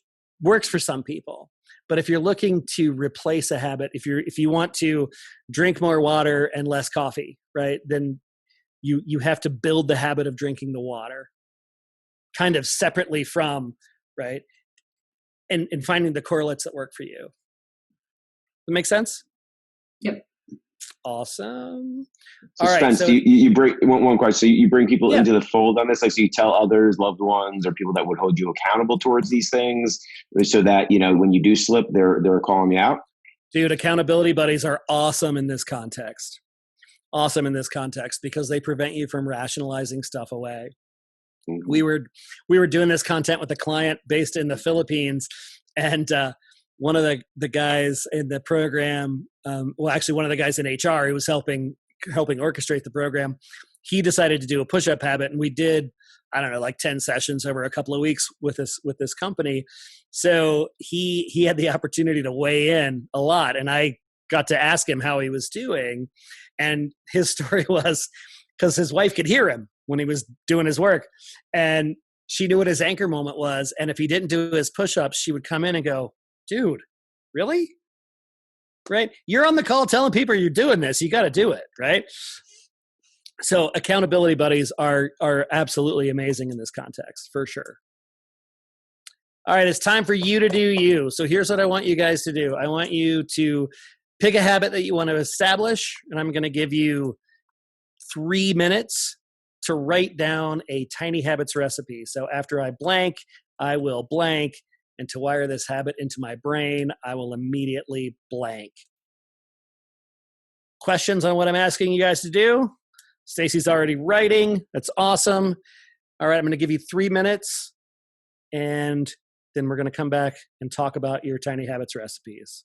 Speaker 2: works for some people. But if you're looking to replace a habit, if you want to drink more water and less coffee, right, then you have to build the habit of drinking the water kind of separately from, right, and finding the correlates that work for you. That make sense?
Speaker 4: Yep.
Speaker 2: Awesome.
Speaker 9: So
Speaker 2: all right.
Speaker 9: Spence,
Speaker 2: So
Speaker 9: you bring one question. So you bring people into the fold on this, like, so you tell others, loved ones, or people that would hold you accountable towards these things, so that when you do slip, they're calling you out.
Speaker 2: Dude, accountability buddies are awesome in this context. Awesome in this context because they prevent you from rationalizing stuff away. We were doing this content with a client based in the Philippines, and one of the guys in the program, one of the guys in HR who was helping orchestrate the program, he decided to do a push-up habit, and we did, I don't know, like 10 sessions over a couple of weeks with this company. So he had the opportunity to weigh in a lot, and I got to ask him how he was doing, and his story was because his wife could hear him when he was doing his work, and she knew what his anchor moment was, and if he didn't do his push-ups, she would come in and go, dude, really? Right? You're on the call telling people you're doing this. You got to do it, right? So accountability buddies are absolutely amazing in this context, for sure. All right, it's time for you to do you. So here's what I want you guys to do. I want you to pick a habit that you want to establish, and I'm going to give you 3 minutes to write down a tiny habits recipe. So after I blank, I will blank. And to wire this habit into my brain, I will immediately blank. Questions on what I'm asking you guys to do? Stacy's already writing. That's awesome. All right, I'm going to give you 3 minutes, and then we're going to come back and talk about your tiny habits recipes.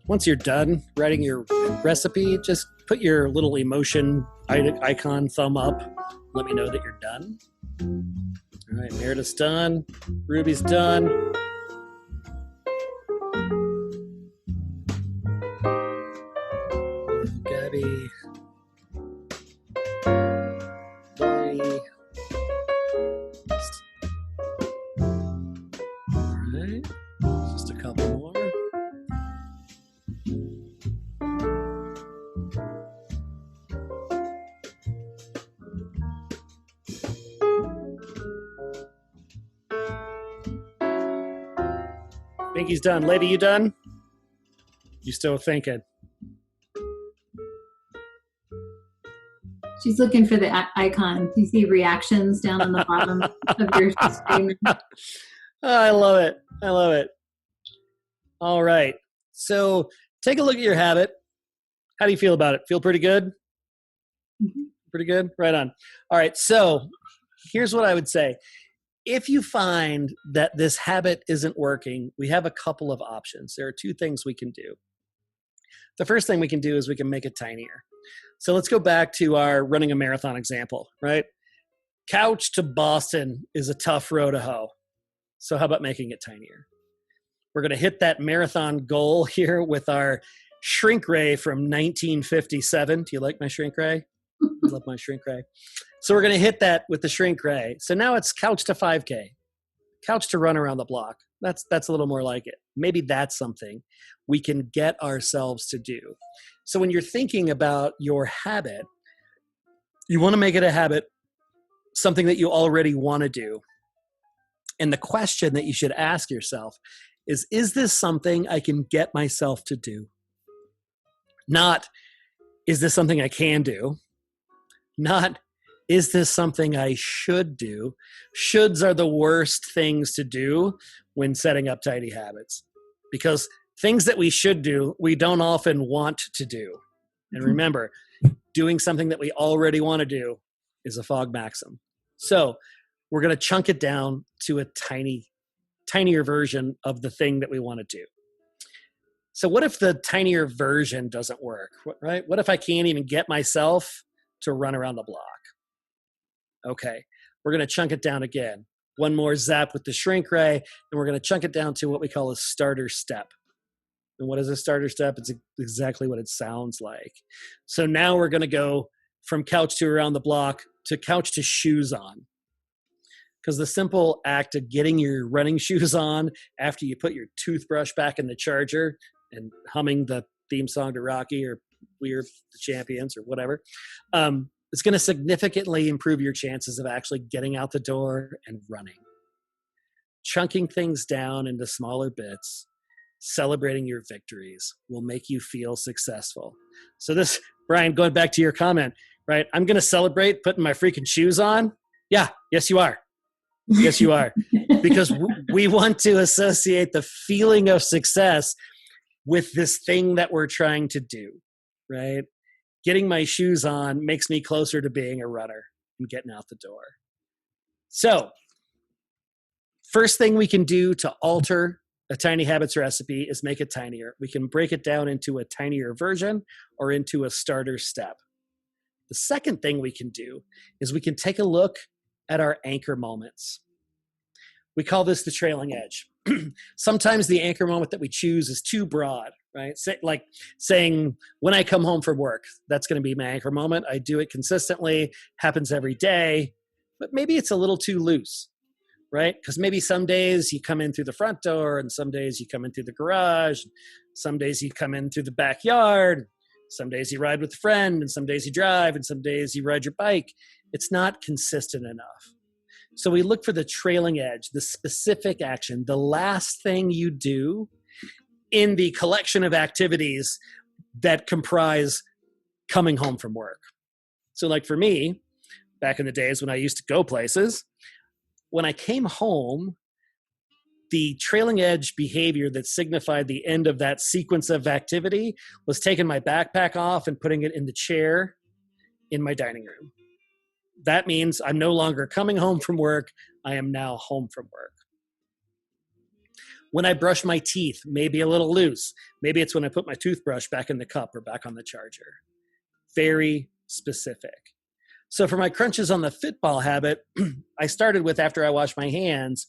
Speaker 2: Once you're done writing your recipe, just put your little emotion icon thumb up. Let me know that you're done. All right, Meredith's done. Ruby's done. Gabby. think he's done. Lady, you done? You still thinking?
Speaker 4: She's looking for the icon. You see reactions down on the bottom of your screen.
Speaker 2: Oh, I love it. I love it. All right. So take a look at your habit. How do you feel about it? Feel pretty good?
Speaker 4: Mm-hmm.
Speaker 2: Pretty good? Right on. All right. So here's what I would say. If you find that this habit isn't working, we have a couple of options. There are two things we can do. The first thing we can do is we can make it tinier. So let's go back to our running a marathon example, right? Couch to Boston is a tough row to hoe. So how about making it tinier? We're going to hit that marathon goal here with our shrink ray from 1957. Do you like my shrink ray? I love my shrink ray. So we're going to hit that with the shrink ray. So now it's couch to 5K, couch to run around the block. That's a little more like it. Maybe that's something we can get ourselves to do. So when you're thinking about your habit, you want to make it a habit, something that you already want to do. And the question that you should ask yourself is this something I can get myself to do? Not, is this something I can do? Not, is this something I should do? Shoulds are the worst things to do when setting up tiny habits, because things that we should do, we don't often want to do. And remember, doing something that we already want to do is a fog maxim. So we're going to chunk it down to a tinier version of the thing that we want to do. So what if the tinier version doesn't work, right? What if I can't even get myself to run around the block? Okay, we're going to chunk it down again. One more zap with the shrink ray, and we're going to chunk it down to what we call a starter step. And what is a starter step? It's exactly what it sounds like. So now we're going to go from couch to around the block to couch to shoes on. Because the simple act of getting your running shoes on after you put your toothbrush back in the charger and humming the theme song to Rocky or We Are the Champions or whatever, it's going to significantly improve your chances of actually getting out the door and running. Chunking things down into smaller bits, celebrating your victories will make you feel successful. So this, Brian, going back to your comment, right? I'm going to celebrate putting my freaking shoes on. Yeah, yes, you are. Yes, you are. Because we want to associate the feeling of success with this thing that we're trying to do, right? Getting my shoes on makes me closer to being a runner and getting out the door. So, first thing we can do to alter a tiny habits recipe is make it tinier. We can break it down into a tinier version or into a starter step. The second thing we can do is we can take a look at our anchor moments. We call this the trailing edge. Sometimes the anchor moment that we choose is too broad, right? Like saying, when I come home from work, that's going to be my anchor moment. I do it consistently, happens every day, but maybe it's a little too loose, right? Because maybe some days you come in through the front door, and some days you come in through the garage, some days you come in through the backyard, some days you ride with a friend, and some days you drive, and some days you ride your bike. It's not consistent enough. So we look for the trailing edge, the specific action, the last thing you do in the collection of activities that comprise coming home from work. So like for me, back in the days when I used to go places, when I came home, the trailing edge behavior that signified the end of that sequence of activity was taking my backpack off and putting it in the chair in my dining room. That means I'm no longer coming home from work. I am now home from work. When I brush my teeth, maybe a little loose. Maybe it's when I put my toothbrush back in the cup or back on the charger. Very specific. So for my crunches on the Fitball habit, I started with after I wash my hands,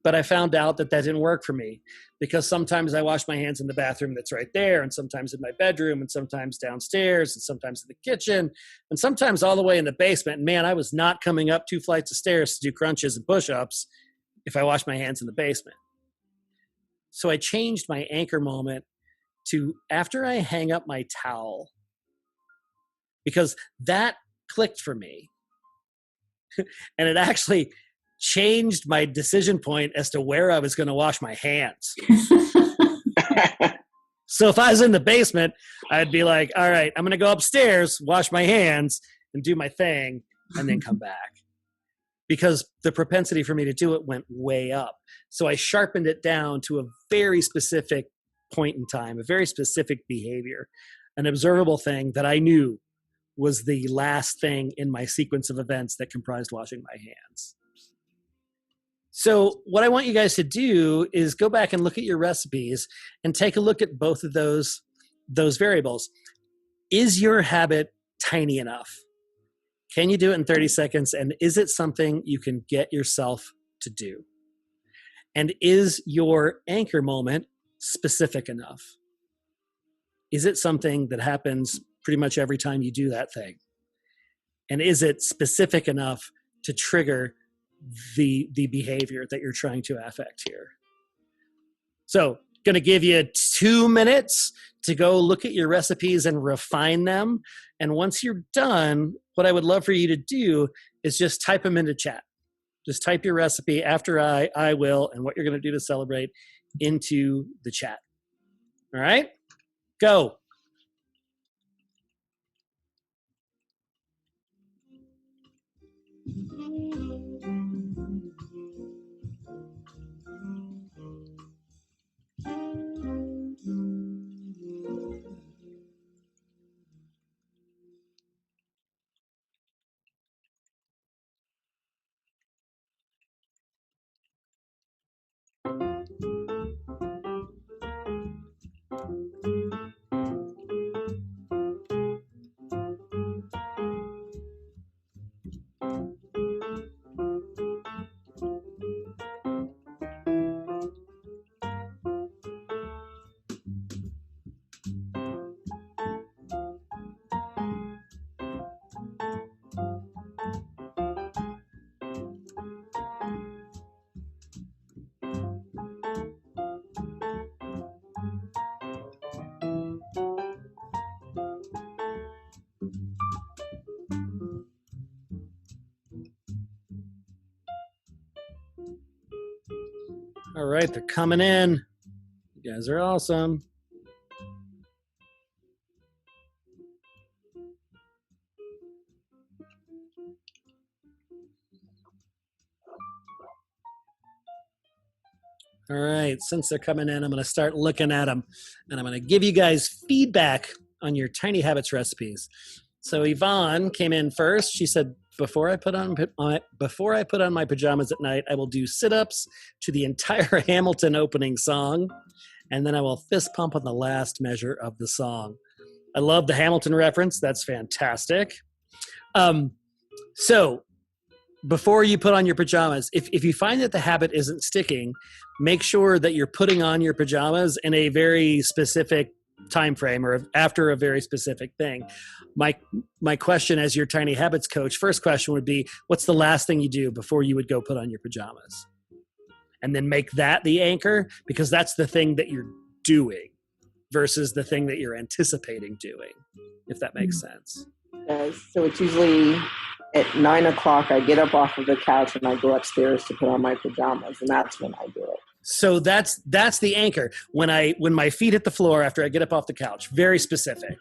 Speaker 2: but I found out that didn't work for me because sometimes I wash my hands in the bathroom that's right there, and sometimes in my bedroom, and sometimes downstairs, and sometimes in the kitchen, and sometimes all the way in the basement. And man, I was not coming up 2 flights of stairs to do crunches and push-ups if I washed my hands in the basement. So I changed my anchor moment to after I hang up my towel, because that clicked for me. And it actually changed my decision point as to where I was going to wash my hands. So if I was in the basement, I'd be like, all right, I'm going to go upstairs, wash my hands, and do my thing, and then come back. Because the propensity for me to do it went way up. So I sharpened it down to a very specific point in time, a very specific behavior, an observable thing that I knew was the last thing in my sequence of events that comprised washing my hands. So what I want you guys to do is go back and look at your recipes and take a look at both of those variables. Is your habit tiny enough? Can you do it in 30 seconds? And is it something you can get yourself to do? And is your anchor moment specific enough? Is it something that happens pretty much every time you do that thing? And is it specific enough to trigger the behavior that you're trying to affect here? So, going to give you 2 minutes to go look at your recipes and refine them. And once you're done, what I would love for you to do is just type them into chat. Just type your recipe after I will, and what you're going to do to celebrate into the chat. All right? Go. All right, they're coming in. You guys are awesome. All right, since they're coming in, I'm going to start looking at them, and I'm going to give you guys feedback on your Tiny Habits recipes. So Yvonne came in first. She said, before I put on my pajamas at night, I will do sit-ups to the entire Hamilton opening song, and then I will fist pump on the last measure of the song. I love the Hamilton reference. That's fantastic. So before you put on your pajamas, if you find that the habit isn't sticking, make sure that you're putting on your pajamas in a very specific time frame or after a very specific thing. My question as your Tiny Habits coach, first question would be, what's the last thing you do before you would go put on your pajamas? And then make that the anchor, because that's the thing that you're doing versus the thing that you're anticipating doing, if that makes sense.
Speaker 7: So it's usually at 9 o'clock, I get up off of the couch and I go upstairs to put on my pajamas, and that's when I do it.
Speaker 2: So that's the anchor. When my feet hit the floor after I get up off the couch, very specific,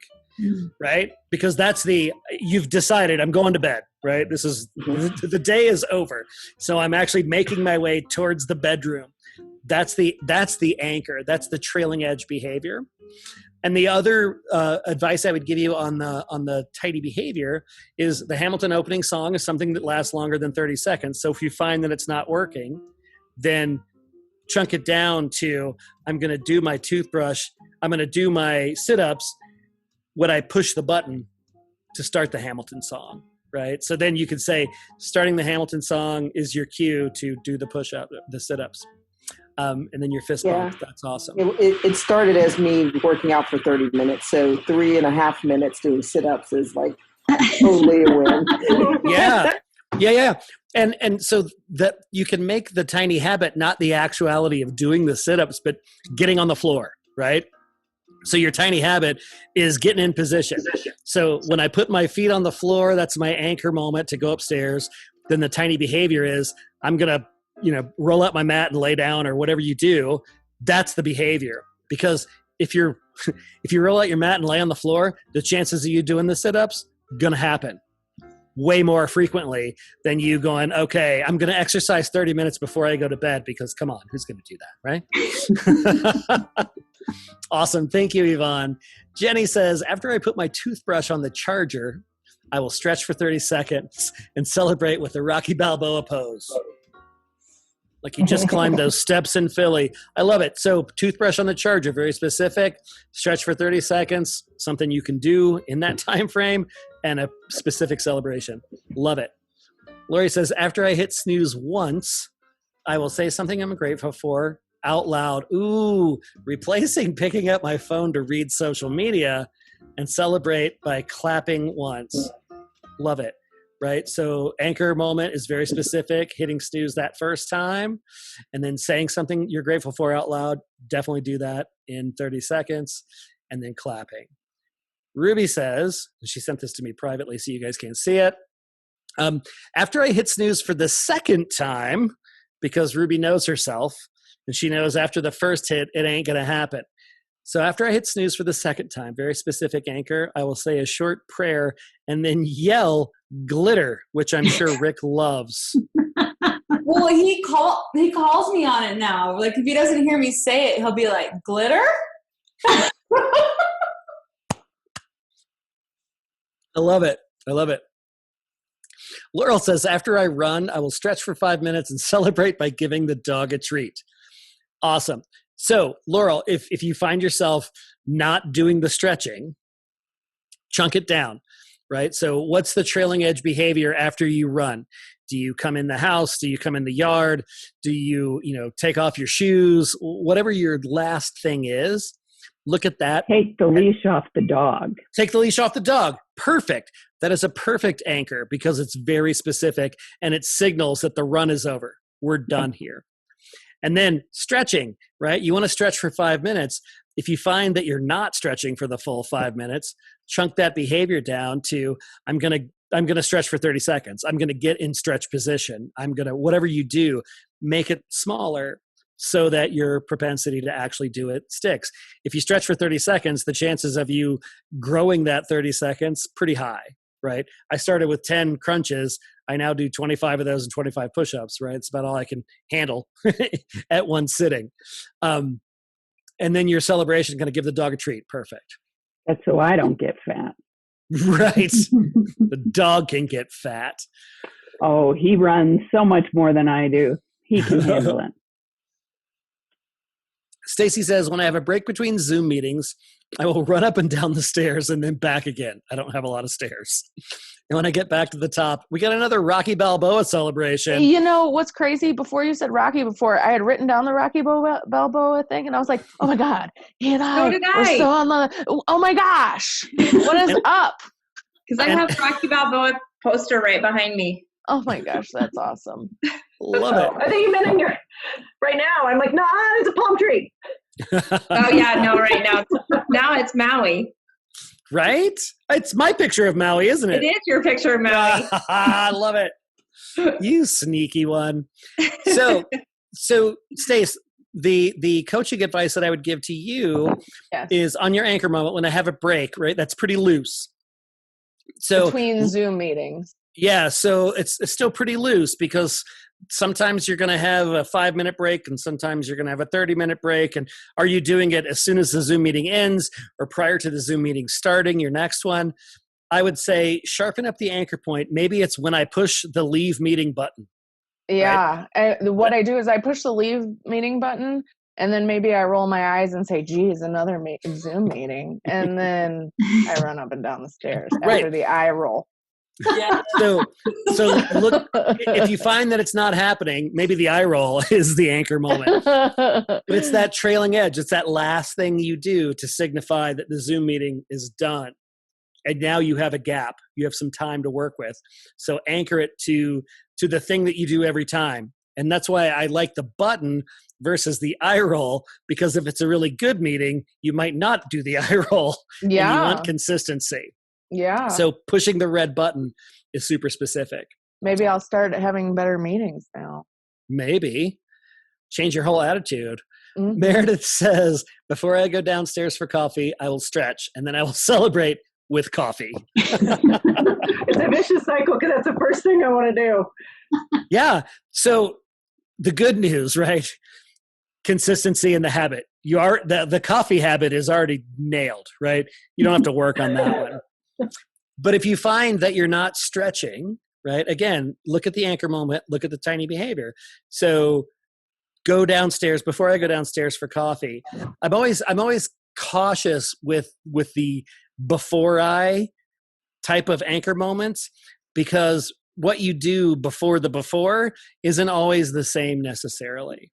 Speaker 2: right? Because you've decided I'm going to bed, right? This is, the day is over. So I'm actually making my way towards the bedroom. That's the anchor. That's the trailing edge behavior. And the other advice I would give you on the tidy behavior is the Hamilton opening song is something that lasts longer than 30 seconds. So if you find that it's not working, then chunk it down to, I'm going to do my toothbrush, I'm going to do my sit-ups when I push the button to start the Hamilton song, right? So then you could say, starting the Hamilton song is your cue to do the push-up, the sit-ups. And then your fist bump. That's awesome.
Speaker 7: It started as me working out for 30 minutes. So 3.5 minutes doing sit-ups is like totally a win.
Speaker 2: Yeah. And so that you can make the tiny habit not the actuality of doing the sit-ups, but getting on the floor, right? So your tiny habit is getting in position. So when I put my feet on the floor, that's my anchor moment to go upstairs. Then the tiny behavior is I'm going to, roll out my mat and lay down or whatever you do, that's the behavior. Because if you roll out your mat and lay on the floor, the chances of you doing the sit-ups going to happen way more frequently than you going, okay, I'm going to exercise 30 minutes before I go to bed, because come on, who's going to do that, right? Awesome. Thank you, Yvonne. Jenny says, after I put my toothbrush on the charger, I will stretch for 30 seconds and celebrate with the Rocky Balboa pose. Like you just climbed those steps in Philly. I love it. So toothbrush on the charger, very specific. Stretch for 30 seconds, something you can do in that time frame, and a specific celebration. Love it. Lori says, after I hit snooze once, I will say something I'm grateful for out loud. Ooh, replacing picking up my phone to read social media, and celebrate by clapping once. Love it. Right? So anchor moment is very specific, hitting snooze that first time, and then saying something you're grateful for out loud. Definitely do that in 30 seconds, and then clapping. Ruby says, and she sent this to me privately so you guys can't see it. After I hit snooze for the second time, because Ruby knows herself, and she knows after the first hit, it ain't going to happen. So after I hit snooze for the second time, very specific anchor, I will say a short prayer and then yell glitter, which I'm sure Rick loves.
Speaker 10: Well, he calls me on it now. Like if he doesn't hear me say it, he'll be like, glitter?
Speaker 2: I love it. I love it. Laurel says, after I run, I will stretch for 5 minutes and celebrate by giving the dog a treat. Awesome. So, Laurel, if you find yourself not doing the stretching, chunk it down, right? So what's the trailing edge behavior after you run? Do you come in the house? Do you come in the yard? Do you, take off your shoes? Whatever your last thing is, look at that.
Speaker 5: Take the leash off the dog.
Speaker 2: Take the leash off the dog. Perfect. That is a perfect anchor because it's very specific and it signals that the run is over. We're done here. And then stretching, right? You want to stretch for 5 minutes. If you find that you're not stretching for the full 5 minutes, chunk that behavior down to, I'm going to stretch for 30 seconds. I'm going to get in stretch position. I'm going to, whatever you do, make it smaller so that your propensity to actually do it sticks. If you stretch for 30 seconds, the chances of you growing that 30 seconds, pretty high, right? I started with 10 crunches. I now do 25 of those and 25 push-ups, right? It's about all I can handle at one sitting. And then your celebration is going to give the dog a treat. Perfect.
Speaker 5: That's so I don't get fat.
Speaker 2: Right. The dog can get fat.
Speaker 5: Oh, he runs so much more than I do. He can handle it.
Speaker 2: Stacy says, when I have a break between Zoom meetings, I will run up and down the stairs and then back again. I don't have a lot of stairs. And when I get back to the top, we got another Rocky Balboa celebration.
Speaker 3: You know what's crazy? Before you said Rocky, I had written down the Rocky Balboa thing, and I was like, oh my God, he and I were so on the, oh my gosh, what is up?
Speaker 6: Because I have Rocky Balboa poster right behind me.
Speaker 3: Oh my gosh, that's awesome.
Speaker 2: Love it.
Speaker 11: I think you meant in your, right now. I'm like, no, it's a palm tree.
Speaker 6: Oh yeah, no, right now. Now it's Maui.
Speaker 2: Right? It's my picture of Maui, isn't it?
Speaker 6: It is your picture of Maui.
Speaker 2: I love it. You sneaky one. So Stace, the coaching advice that I would give to you is on your anchor moment when I have a break, right? That's pretty loose. So
Speaker 3: between Zoom meetings.
Speaker 2: Yeah, so it's still pretty loose because sometimes you're going to have a 5-minute break and sometimes you're going to have a 30-minute break. And are you doing it as soon as the Zoom meeting ends or prior to the Zoom meeting starting, your next one? I would say sharpen up the anchor point. Maybe it's when I push the leave meeting button.
Speaker 3: Yeah.
Speaker 2: Right?
Speaker 3: What I do is I push the leave meeting button and then maybe I roll my eyes and say, geez, another Zoom meeting. And then I run up and down the stairs after the eye roll.
Speaker 10: Yeah.
Speaker 2: So look, if you find that it's not happening, maybe the eye roll is the anchor moment. But it's that trailing edge. It's that last thing you do to signify that the Zoom meeting is done. And now you have a gap. You have some time to work with. So anchor it to the thing that you do every time. And that's why I like the button versus the eye roll, because if it's a really good meeting, you might not do the eye roll.
Speaker 3: Yeah.
Speaker 2: And you want consistency.
Speaker 3: Yeah.
Speaker 2: So pushing the red button is super specific.
Speaker 3: Maybe I'll start having better meetings now.
Speaker 2: maybe change your whole attitude.
Speaker 3: Mhm.
Speaker 2: Meredith says, before I go downstairs for coffee, I will stretch and then I will celebrate with coffee.
Speaker 11: It's a vicious cycle because that's the first thing I want to do.
Speaker 2: Yeah. So the good news, right? Consistency in the habit. You are the coffee habit is already nailed, right? You don't have to work on that one. But if you find that you're not stretching, right? Again, look at the anchor moment, look at the tiny behavior. So go downstairs before I go downstairs for coffee. I'm always cautious with the before I type of anchor moments, because what you do before the before isn't always the same necessarily.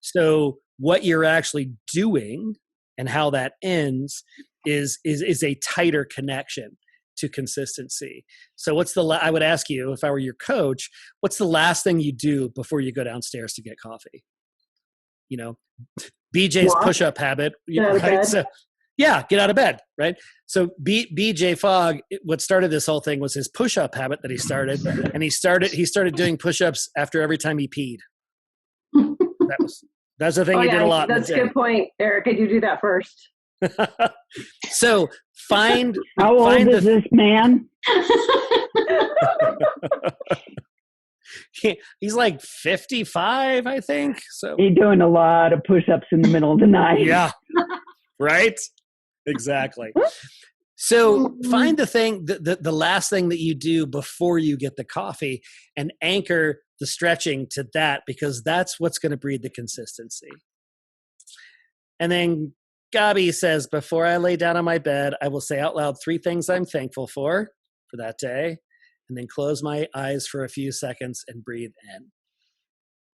Speaker 2: So what you're actually doing and how that ends is a tighter connection to consistency. So what's I would ask you, if I were your coach, what's the last thing you do before you go downstairs to get coffee? You know, BJ's push-up habit, right? So yeah, get out of bed, right? So BJ Fogg, what started this whole thing was his push-up habit that he started, and he started doing push-ups after every time he peed. That's the thing he did a lot.
Speaker 11: That's a good point, Erica. You do that first.
Speaker 2: So
Speaker 5: how old is this man?
Speaker 2: He's like 55, I think. So
Speaker 5: he's doing a lot of push-ups in the middle of the night.
Speaker 2: Yeah, right. Exactly. So find the thing, the last thing that you do before you get the coffee, and anchor the stretching to that, because that's what's going to breed the consistency. And then Gabi says, before I lay down on my bed, I will say out loud 3 things I'm thankful for that day, and then close my eyes for a few seconds and breathe in.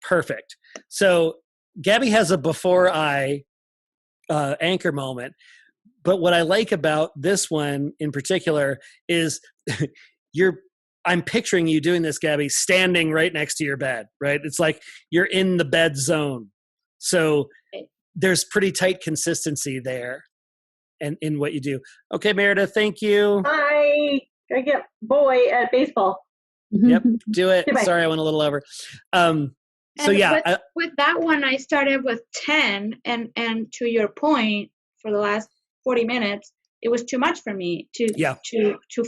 Speaker 2: Perfect. So Gabi has a before I anchor moment. But what I like about this one in particular is I'm picturing you doing this, Gabi, standing right next to your bed, right? It's like you're in the bed zone. So there's pretty tight consistency there and in what you do. Okay, Meredith, thank you.
Speaker 11: I get boy at baseball.
Speaker 2: Yep, do it.
Speaker 11: Goodbye.
Speaker 2: Sorry, I went a little over. So yeah.
Speaker 8: With that one, I started with 10, and to your point, for the last 40 minutes, it was too much for me to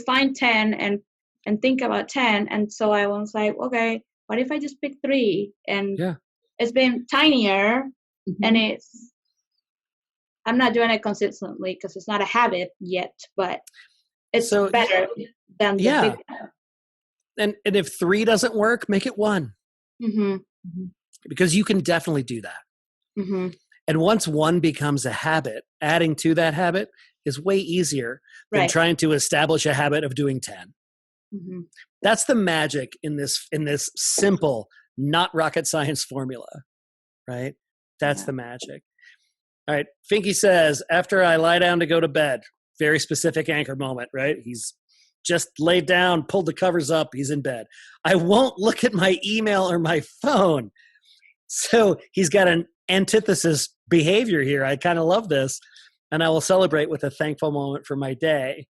Speaker 8: find 10 and think about 10. And so I was like, okay, what if I just pick 3? And it's been tinier, and I'm not doing it consistently because it's not a habit yet, but it's better than the big one.
Speaker 2: And if 3 doesn't work, make it 1. Because you can definitely do that. And once 1 becomes a habit, adding to that habit is way easier than trying to establish a habit of doing 10. That's the magic in this simple, not rocket science formula, right? That's the magic. All right. Finky says, after I lie down to go to bed, very specific anchor moment, right? He's just laid down, pulled the covers up, he's in bed. I won't look at my email or my phone. So he's got an antithesis behavior here. I kind of love this. And I will celebrate with a thankful moment for my day.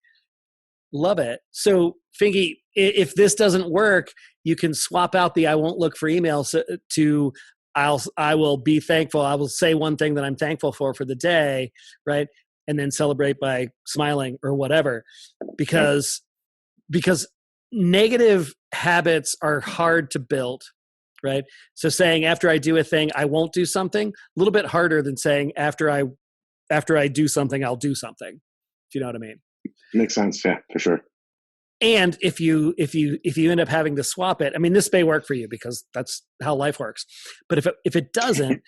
Speaker 2: Love it. So Finky, if this doesn't work, you can swap out the I won't look for emails to I will be thankful. I will say one thing that I'm thankful for the day, right? And then celebrate by smiling or whatever. Because negative habits are hard to build, right? So saying after I do a thing, I won't do something, a little bit harder than saying after I do something, I'll do something. If you know what I mean.
Speaker 9: Makes sense. Yeah, for sure.
Speaker 2: And if you end up having to swap it, I mean, this may work for you because that's how life works. But if it doesn't,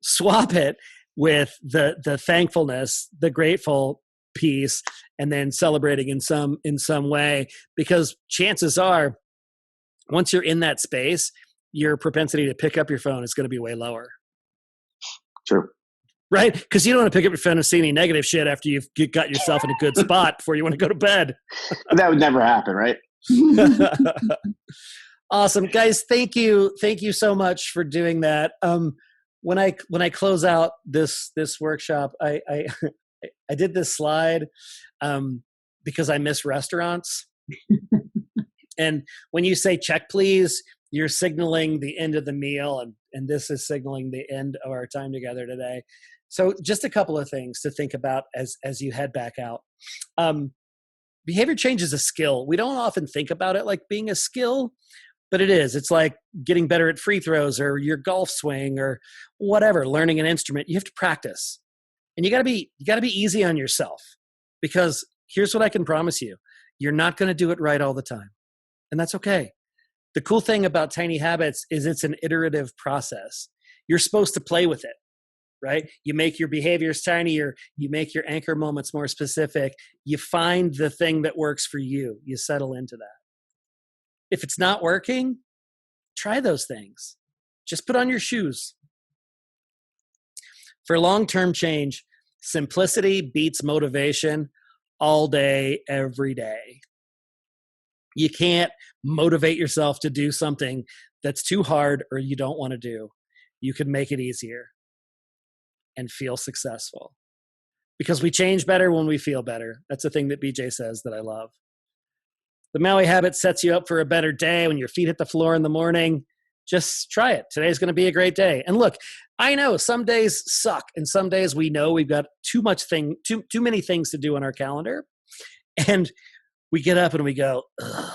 Speaker 2: swap it with the thankfulness, the grateful piece, and then celebrating in some way, because chances are, once you're in that space, your propensity to pick up your phone is going to be way lower.
Speaker 9: True.
Speaker 2: Right? Because you don't want to pick up your phone and see any negative shit after you've got yourself in a good spot before you want to go to bed.
Speaker 9: That would never happen, right?
Speaker 2: Awesome. Guys, thank you. Thank you so much for doing that. When I close out this workshop, I did this slide because I miss restaurants. And when you say check please, you're signaling the end of the meal and this is signaling the end of our time together today. So just a couple of things to think about as you head back out. Behavior change is a skill. We don't often think about it like being a skill, but it is. It's like getting better at free throws or your golf swing or whatever, learning an instrument. You have to practice. And you gotta be easy on yourself, because here's what I can promise you. You're not gonna do it right all the time. And that's okay. The cool thing about Tiny Habits is it's an iterative process. You're supposed to play with it, right? You make your behaviors tinier. You make your anchor moments more specific. You find the thing that works for you. You settle into that. If it's not working, try those things. Just put on your shoes. For long-term change, simplicity beats motivation all day, every day. You can't motivate yourself to do something that's too hard or you don't want to do. You can make it easier and feel successful, because we change better when we feel better. That's a thing that BJ says that I love. The Maui Habit sets you up for a better day when your feet hit the floor in the morning. Just try it. Today's going to be a great day. And look, I know some days suck, and some days we know we've got too many things to do on our calendar. And we get up and we go, ugh.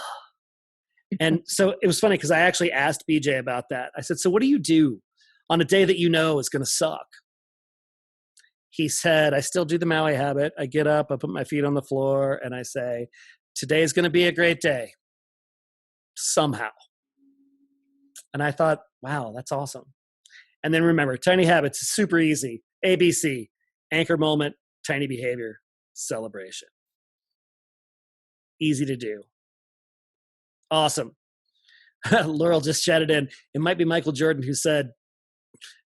Speaker 2: And so it was funny because I actually asked BJ about that. I said, so what do you do on a day that you know is going to suck? He said, I still do the Maui Habit. I get up, I put my feet on the floor, and I say, today's going to be a great day. Somehow. And I thought, wow, that's awesome. And then remember, Tiny Habits is super easy. ABC, anchor moment, tiny behavior, celebration. Easy to do. Awesome. Laurel just chatted in. It might be Michael Jordan who said,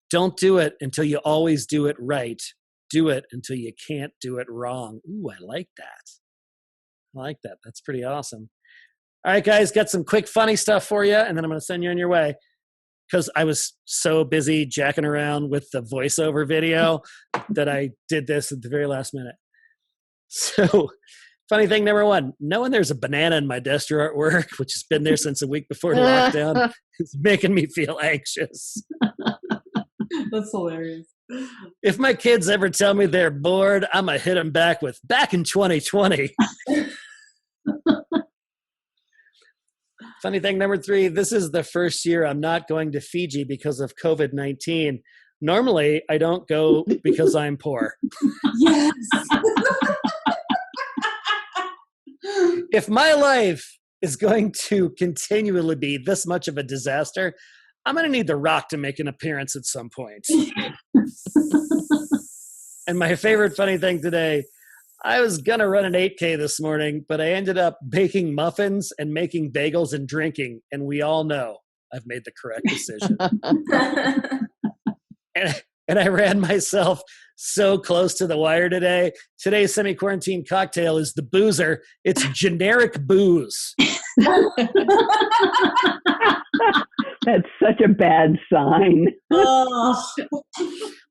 Speaker 2: don't do it until you always do it right. Do it until you can't do it wrong. Ooh, I like that. I like that. That's pretty awesome. All right, guys, got some quick funny stuff for you, and then I'm going to send you on your way, because I was so busy jacking around with the voiceover video that I did this at the very last minute. So, funny thing number one, knowing there's a banana in my desk drawer at work, which has been there since a week before lockdown, is making me feel anxious.
Speaker 10: That's hilarious.
Speaker 2: If my kids ever tell me they're bored, I'm going to hit them back with, back in 2020. Funny thing number three, this is the first year I'm not going to Fiji because of COVID-19. Normally, I don't go because I'm poor.
Speaker 10: Yes.
Speaker 2: If my life is going to continually be this much of a disaster, I'm going to need The Rock to make an appearance at some point. And my favorite funny thing today, I was going to run an 8K this morning, but I ended up baking muffins and making bagels and drinking. And we all know I've made the correct decision. And I ran myself so close to the wire today. Today's semi-quarantine cocktail is the Boozer. It's generic booze.
Speaker 5: That's such a bad sign.
Speaker 10: Oh.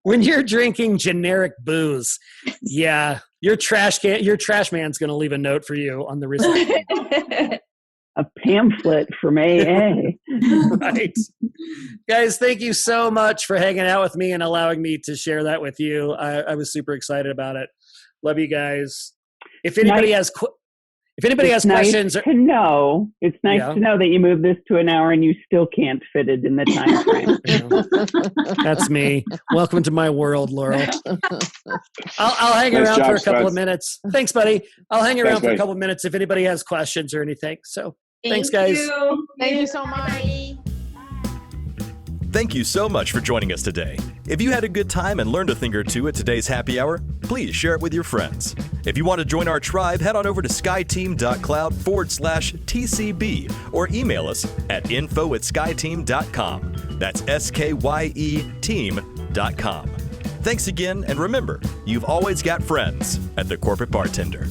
Speaker 2: When you're drinking generic booze, yeah, your trash man's going to leave a note for you on the recycling.
Speaker 5: A pamphlet from AA.
Speaker 2: Right. Guys, thank you so much for hanging out with me and allowing me to share that with you. I was super excited about it. Love you guys. If anybody has questions,
Speaker 5: to know. It's nice to know that you moved this to an hour and you still can't fit it in the time frame.
Speaker 2: That's me. Welcome to my world, Laurel. I'll hang around for a couple of minutes. Thanks, buddy. I'll hang around for a couple of minutes if anybody has questions or anything. So thanks, guys.
Speaker 3: Thank you so much.
Speaker 1: Thank you so much for joining us today. If you had a good time and learned a thing or two at today's happy hour, please share it with your friends. If you want to join our tribe, head on over to skyeteam.cloud/TCB or email us at info@skyeteam.com. That's SKYE team.com. Thanks again, and remember, you've always got friends at the Corporate Bartender.